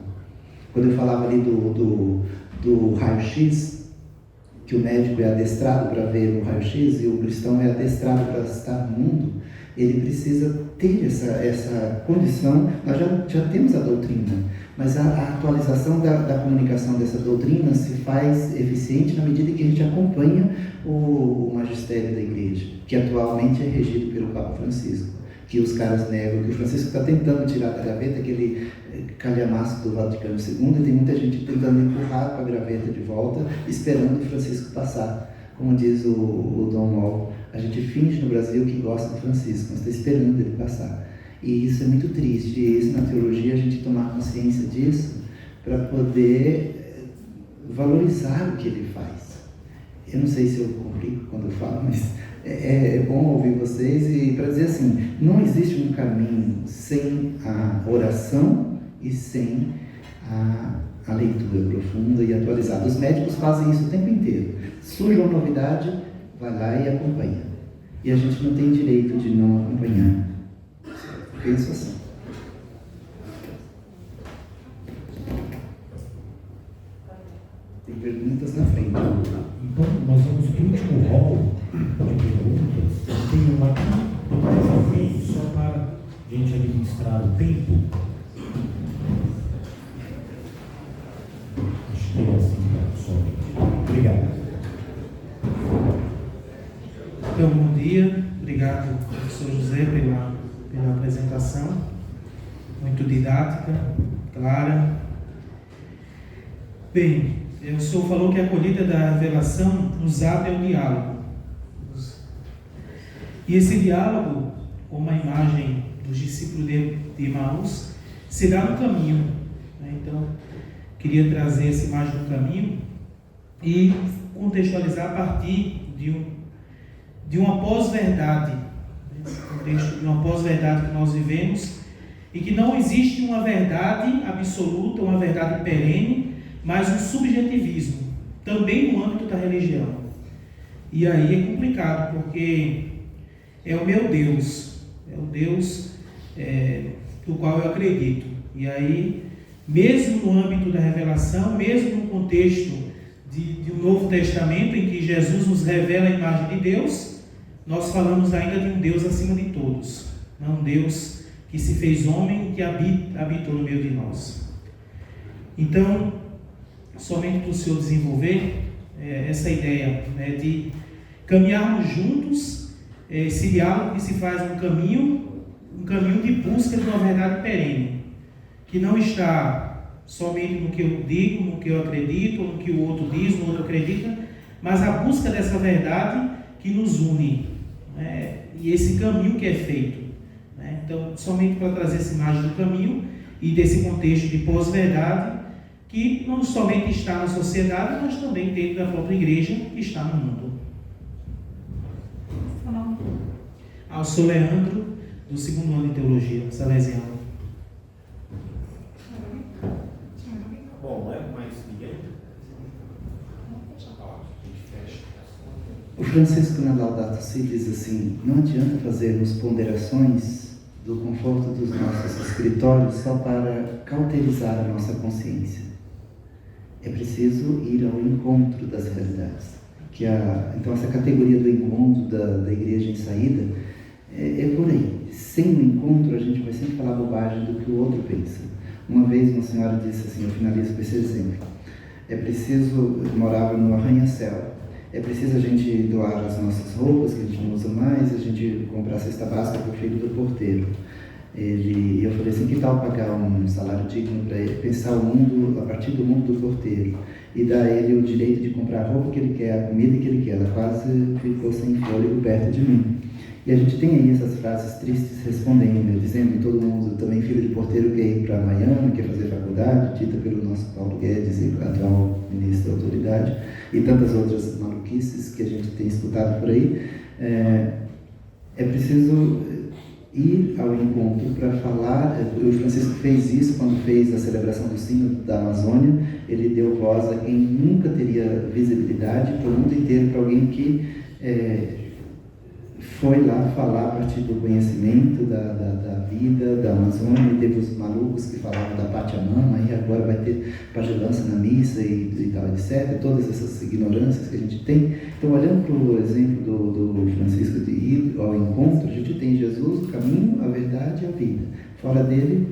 Quando eu falava ali do raio-x, que o médico é adestrado para ver o raio-x e o cristão é adestrado para estar no mundo, ele precisa ter essa condição. Nós já temos a doutrina, Mas a atualização da comunicação dessa doutrina se faz eficiente na medida que a gente acompanha o magistério da igreja, que atualmente é regido pelo Papa Francisco, que os caras negam, que o Francisco está tentando tirar da gaveta aquele calhamaço do Vaticano II, e tem muita gente tentando empurrar para a gaveta de volta, esperando o Francisco passar. Como diz o Dom Mol, a gente finge no Brasil que gosta do Francisco, mas está esperando ele passar. E isso é muito triste, e isso na teologia a gente tomar consciência disso para poder valorizar o que ele faz. Eu não sei se eu complico quando eu falo, mas é bom ouvir vocês e para dizer assim, não existe um caminho sem a oração e sem a leitura profunda e atualizada. Os médicos fazem isso o tempo inteiro. Surge uma novidade, vai lá e acompanha. E a gente não tem direito de não acompanhar. Penso assim. Tem perguntas na frente. Então, nós vamos para o último rol de perguntas. Tem uma aqui, mais alguém, só para a gente administrar o tempo. Acho que é assim, somente. Obrigado. Então, bom dia. Obrigado, professor José, pela apresentação. Muito didática, clara. Bem, o senhor falou que a colheita da revelação nos abre ao diálogo. E esse diálogo, como a imagem dos discípulos de Emaús, se dá no caminho. Então, queria trazer essa imagem do caminho e contextualizar a partir de uma pós-verdade, esse contexto de uma pós-verdade que nós vivemos, e que não existe uma verdade absoluta, uma verdade perene, mas um subjetivismo, também no âmbito da religião. E aí é complicado, porque é o meu Deus, é o Deus do qual eu acredito. E aí, mesmo no âmbito da revelação, mesmo no contexto de um Novo Testamento, em que Jesus nos revela a imagem de Deus, nós falamos ainda de um Deus acima de todos, não um Deus que se fez homem e que habitou no meio de nós. Então, somente para o senhor desenvolver essa ideia, né, de caminharmos juntos, esse diálogo que se faz um caminho de busca de uma verdade perene, que não está somente no que eu digo, no que eu acredito, no que o outro diz, no outro acredita, mas a busca dessa verdade que nos une, né, e esse caminho que é feito. Né? Então, somente para trazer essa imagem do caminho e desse contexto de pós-verdade, que não somente está na sociedade, mas também dentro da própria igreja, que está no mundo. Eu sou Leandro, do 2º ano de Teologia, Salesiano. Bom, não é mais ninguém? O Francisco na Laudato Si diz assim: não adianta fazermos ponderações do conforto dos nossos escritórios só para cauterizar a nossa consciência. É preciso ir ao encontro das realidades. Então, essa categoria do encontro da igreja em saída é por aí. Sem o encontro, a gente vai sempre falar bobagem do que o outro pensa. Uma vez uma senhora disse assim, eu finalizo com esse exemplo: é preciso, eu morava no arranha-céu, é preciso a gente doar as nossas roupas que a gente não usa mais, a gente comprar cesta básica para o filho do porteiro. Eu falei assim, que tal pagar um salário digno para ele, pensar o mundo a partir do mundo do porteiro e dar a ele o direito de comprar a roupa que ele quer, a comida que ele quer. Ela quase ficou sem fôlego perto de mim. E a gente tem aí essas frases tristes respondendo, dizendo que todo mundo, também filho de porteiro, quer ir para Miami, quer fazer faculdade, dita pelo nosso Paulo Guedes, atual ministro da autoridade, e tantas outras maluquices que a gente tem escutado por aí. É preciso ir ao encontro para falar. O Francisco fez isso quando fez a celebração do Sínodo da Amazônia. Ele deu voz a quem nunca teria visibilidade para o mundo inteiro, para alguém que foi lá falar a partir do conhecimento da vida da Amazônia. Teve os malucos que falavam da Pachamama, e agora vai ter pagelança na missa e tal, etc. Todas essas ignorâncias que a gente tem. Então, olhando para o exemplo do Francisco de ir ao encontro, a gente tem Jesus, o caminho, a verdade e a vida. Fora dele,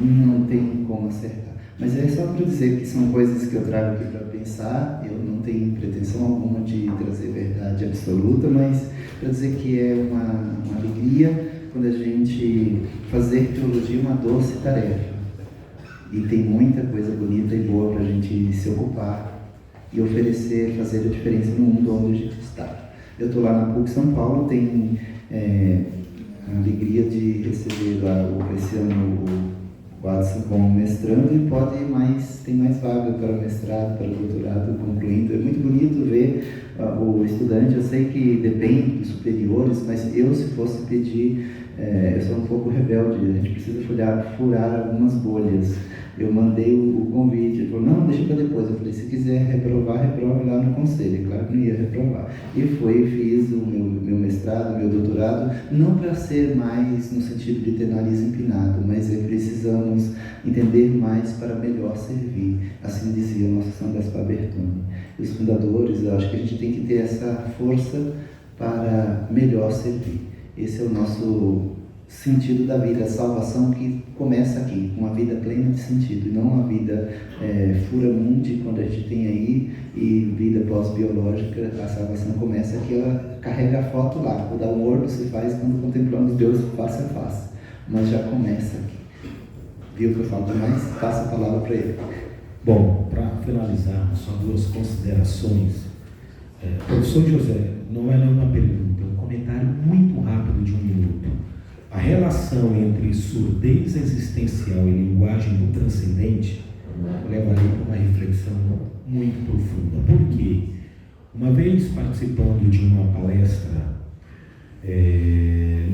não tem como acertar. Mas é só para dizer que são coisas que eu trago aqui para pensar. Eu não tenho pretensão alguma de trazer verdade absoluta, mas para dizer que é uma alegria quando a gente fazer teologia uma doce tarefa. E tem muita coisa bonita e boa para a gente se ocupar e oferecer, fazer a diferença no mundo onde a gente está. Eu estou lá na PUC São Paulo, tenho a alegria de receber lá esse ano o Watson como mestrando e tem mais vaga para mestrado, para doutorado concluindo. É muito bonito ver o estudante. Eu sei que depende dos superiores, mas eu, se fosse pedir, eu sou um pouco rebelde, a gente precisa furar algumas bolhas. Eu mandei o convite, ele falou, não, deixa para depois. Eu falei, se quiser reprovar, reprove lá no conselho. Claro que não ia reprovar. E fiz o meu mestrado, meu doutorado, não para ser mais no sentido de ter nariz empinado, mas precisamos entender mais para melhor servir. Assim dizia o nosso São Gaspar Bertone. E os fundadores, eu acho que a gente tem que ter essa força para melhor servir. Esse é o nosso sentido da vida, a salvação que começa aqui, uma vida plena de sentido, e não uma vida fura-mundi, quando a gente tem aí, e vida pós-biológica. A salvação começa aqui, ela carrega a foto lá, o downward se faz quando contemplamos Deus face a face, mas já começa aqui. Viu que eu falo demais? Passo a palavra para ele. Bom, para finalizarmos, só duas considerações. Professor José, não é uma pergunta, é um comentário muito rápido de 1 minuto. A relação entre surdez existencial e linguagem do transcendente levaria para uma reflexão muito profunda. Por quê? Uma vez participando de uma palestra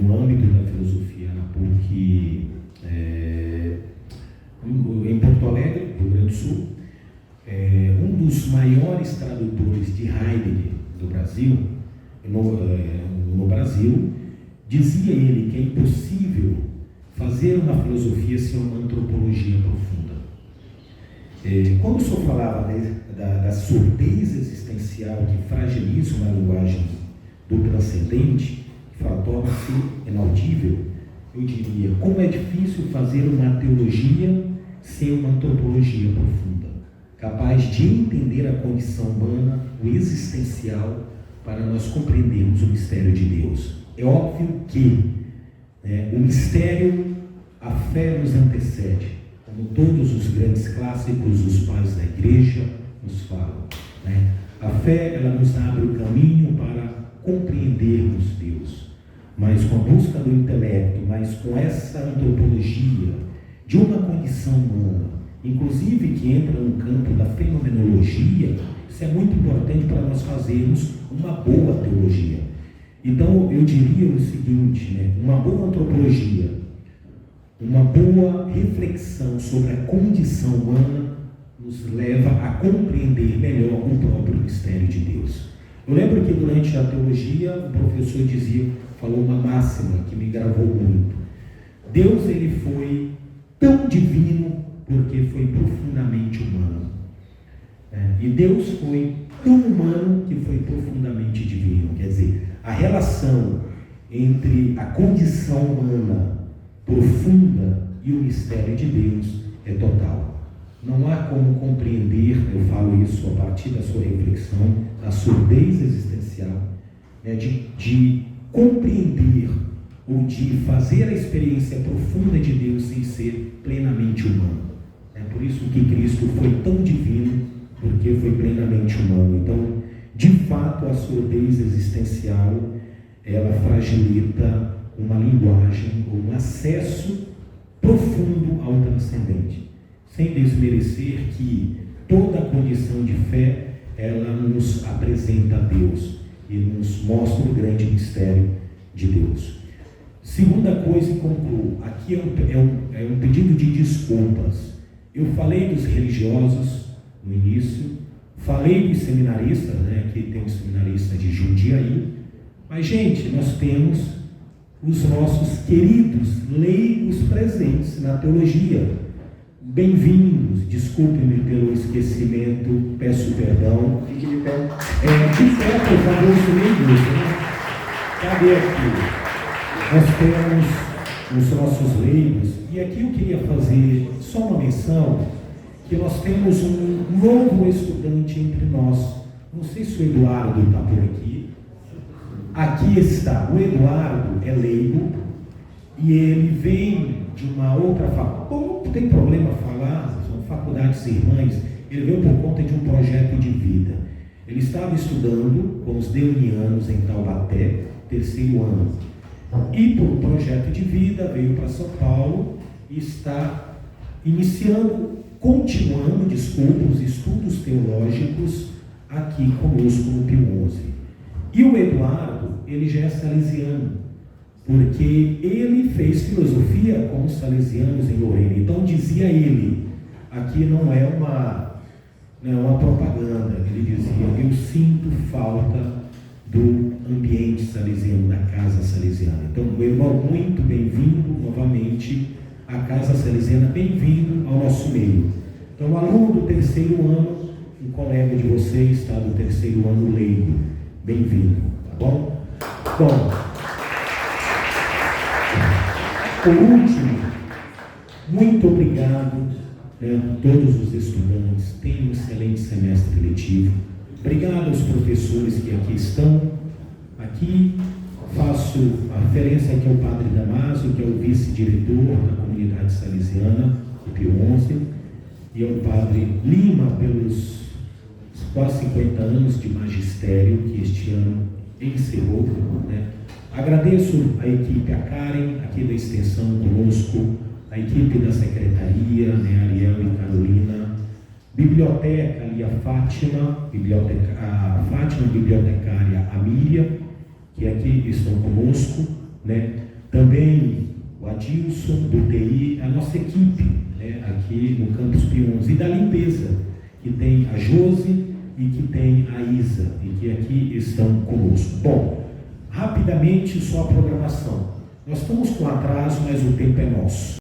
no âmbito da filosofia na PUC, em Porto Alegre, Rio Grande do Sul, um dos maiores tradutores de Heidegger do Brasil, no Brasil, dizia ele que é impossível fazer uma filosofia sem uma antropologia profunda. Quando o senhor falava da surdez existencial que fragiliza uma linguagem do transcendente, que torna-se inaudível, eu diria, como é difícil fazer uma teologia sem uma antropologia profunda, capaz de entender a condição humana, o existencial, para nós compreendermos o mistério de Deus. É óbvio que o mistério, a fé nos antecede, como todos os grandes clássicos, os pais da igreja nos falam. A fé, ela nos abre o caminho para compreendermos Deus, mas com a busca do intelecto, mas com essa antropologia de uma condição humana, inclusive que entra no campo da fenomenologia, isso é muito importante para nós fazermos uma boa teologia. Então, eu diria o seguinte, uma boa antropologia, uma boa reflexão sobre a condição humana nos leva a compreender melhor o próprio mistério de Deus. Eu lembro que durante a teologia, o professor falou uma máxima que me gravou muito. Deus, ele foi tão divino porque foi profundamente humano. E Deus foi tão humano que foi profundamente divino. Quer dizer, a relação entre a condição humana profunda e o mistério de Deus é total. Não há como compreender, eu falo isso a partir da sua reflexão, a surdez existencial, de compreender ou de fazer a experiência profunda de Deus sem ser plenamente humano. É por isso que Cristo foi tão divino, porque foi plenamente humano. Então, de fato, a surdez existencial, ela fragilita uma linguagem, um acesso profundo ao transcendente, sem desmerecer que toda a condição de fé, ela nos apresenta a Deus e nos mostra o grande mistério de Deus. Segunda coisa, e concluo, aqui é um pedido de desculpas. Eu falei dos religiosos no início, falei dos seminaristas, aqui tem um seminarista de Jundiaí, mas, gente, nós temos os nossos queridos leigos presentes na teologia. Bem-vindos, desculpe-me pelo esquecimento, peço perdão. Fique de pé. De pé, por favor, os leigos, Cadê aqui? Nós temos os nossos leigos. E aqui eu queria fazer só uma menção, que nós temos um novo estudante entre nós. Não sei se o Eduardo está por aqui. Aqui está. O Eduardo é leigo e ele vem de uma outra faculdade. Não tem problema falar, são faculdades irmãs. Ele veio por conta de um projeto de vida. Ele estava estudando com os deunianos em Taubaté, 3º ano. E por um projeto de vida veio para São Paulo e está continuando os estudos teológicos aqui conosco no Pio XI. E o Eduardo, ele já é salesiano, porque ele fez filosofia com os salesianos em Lorena. Então dizia ele, aqui não é uma propaganda, ele dizia: eu sinto falta do ambiente salesiano, da casa salesiana. Então, meu irmão, muito bem-vindo novamente à casa salesiana, bem-vindo ao nosso meio. Então, aluno do 3º ano, um colega de vocês está do 3º ano leigo, bem-vindo, tá bom? Bom, por último, muito obrigado a todos os estudantes. Tenham um excelente semestre letivo. Obrigado aos professores que aqui estão. Aqui faço a referência aqui ao Padre Damásio, que é o vice-diretor da comunidade salesiana do Pio XI, e ao Padre Lima, pelos quase 50 anos de magistério que este ano encerrou, né? Agradeço a equipe, a Karen, aqui da extensão conosco, a equipe da secretaria, né, Ariel e Carolina, biblioteca ali, a Fátima, bibliotecária, a Miriam, que aqui estão conosco, né? Também o Adilson, do TI, a nossa equipe, né, aqui no Campus Pio XI, e da limpeza, que tem a Josi e que tem a Isa, e que aqui estão conosco. Bom, rapidamente só a programação. Nós estamos com atraso, mas o tempo é nosso.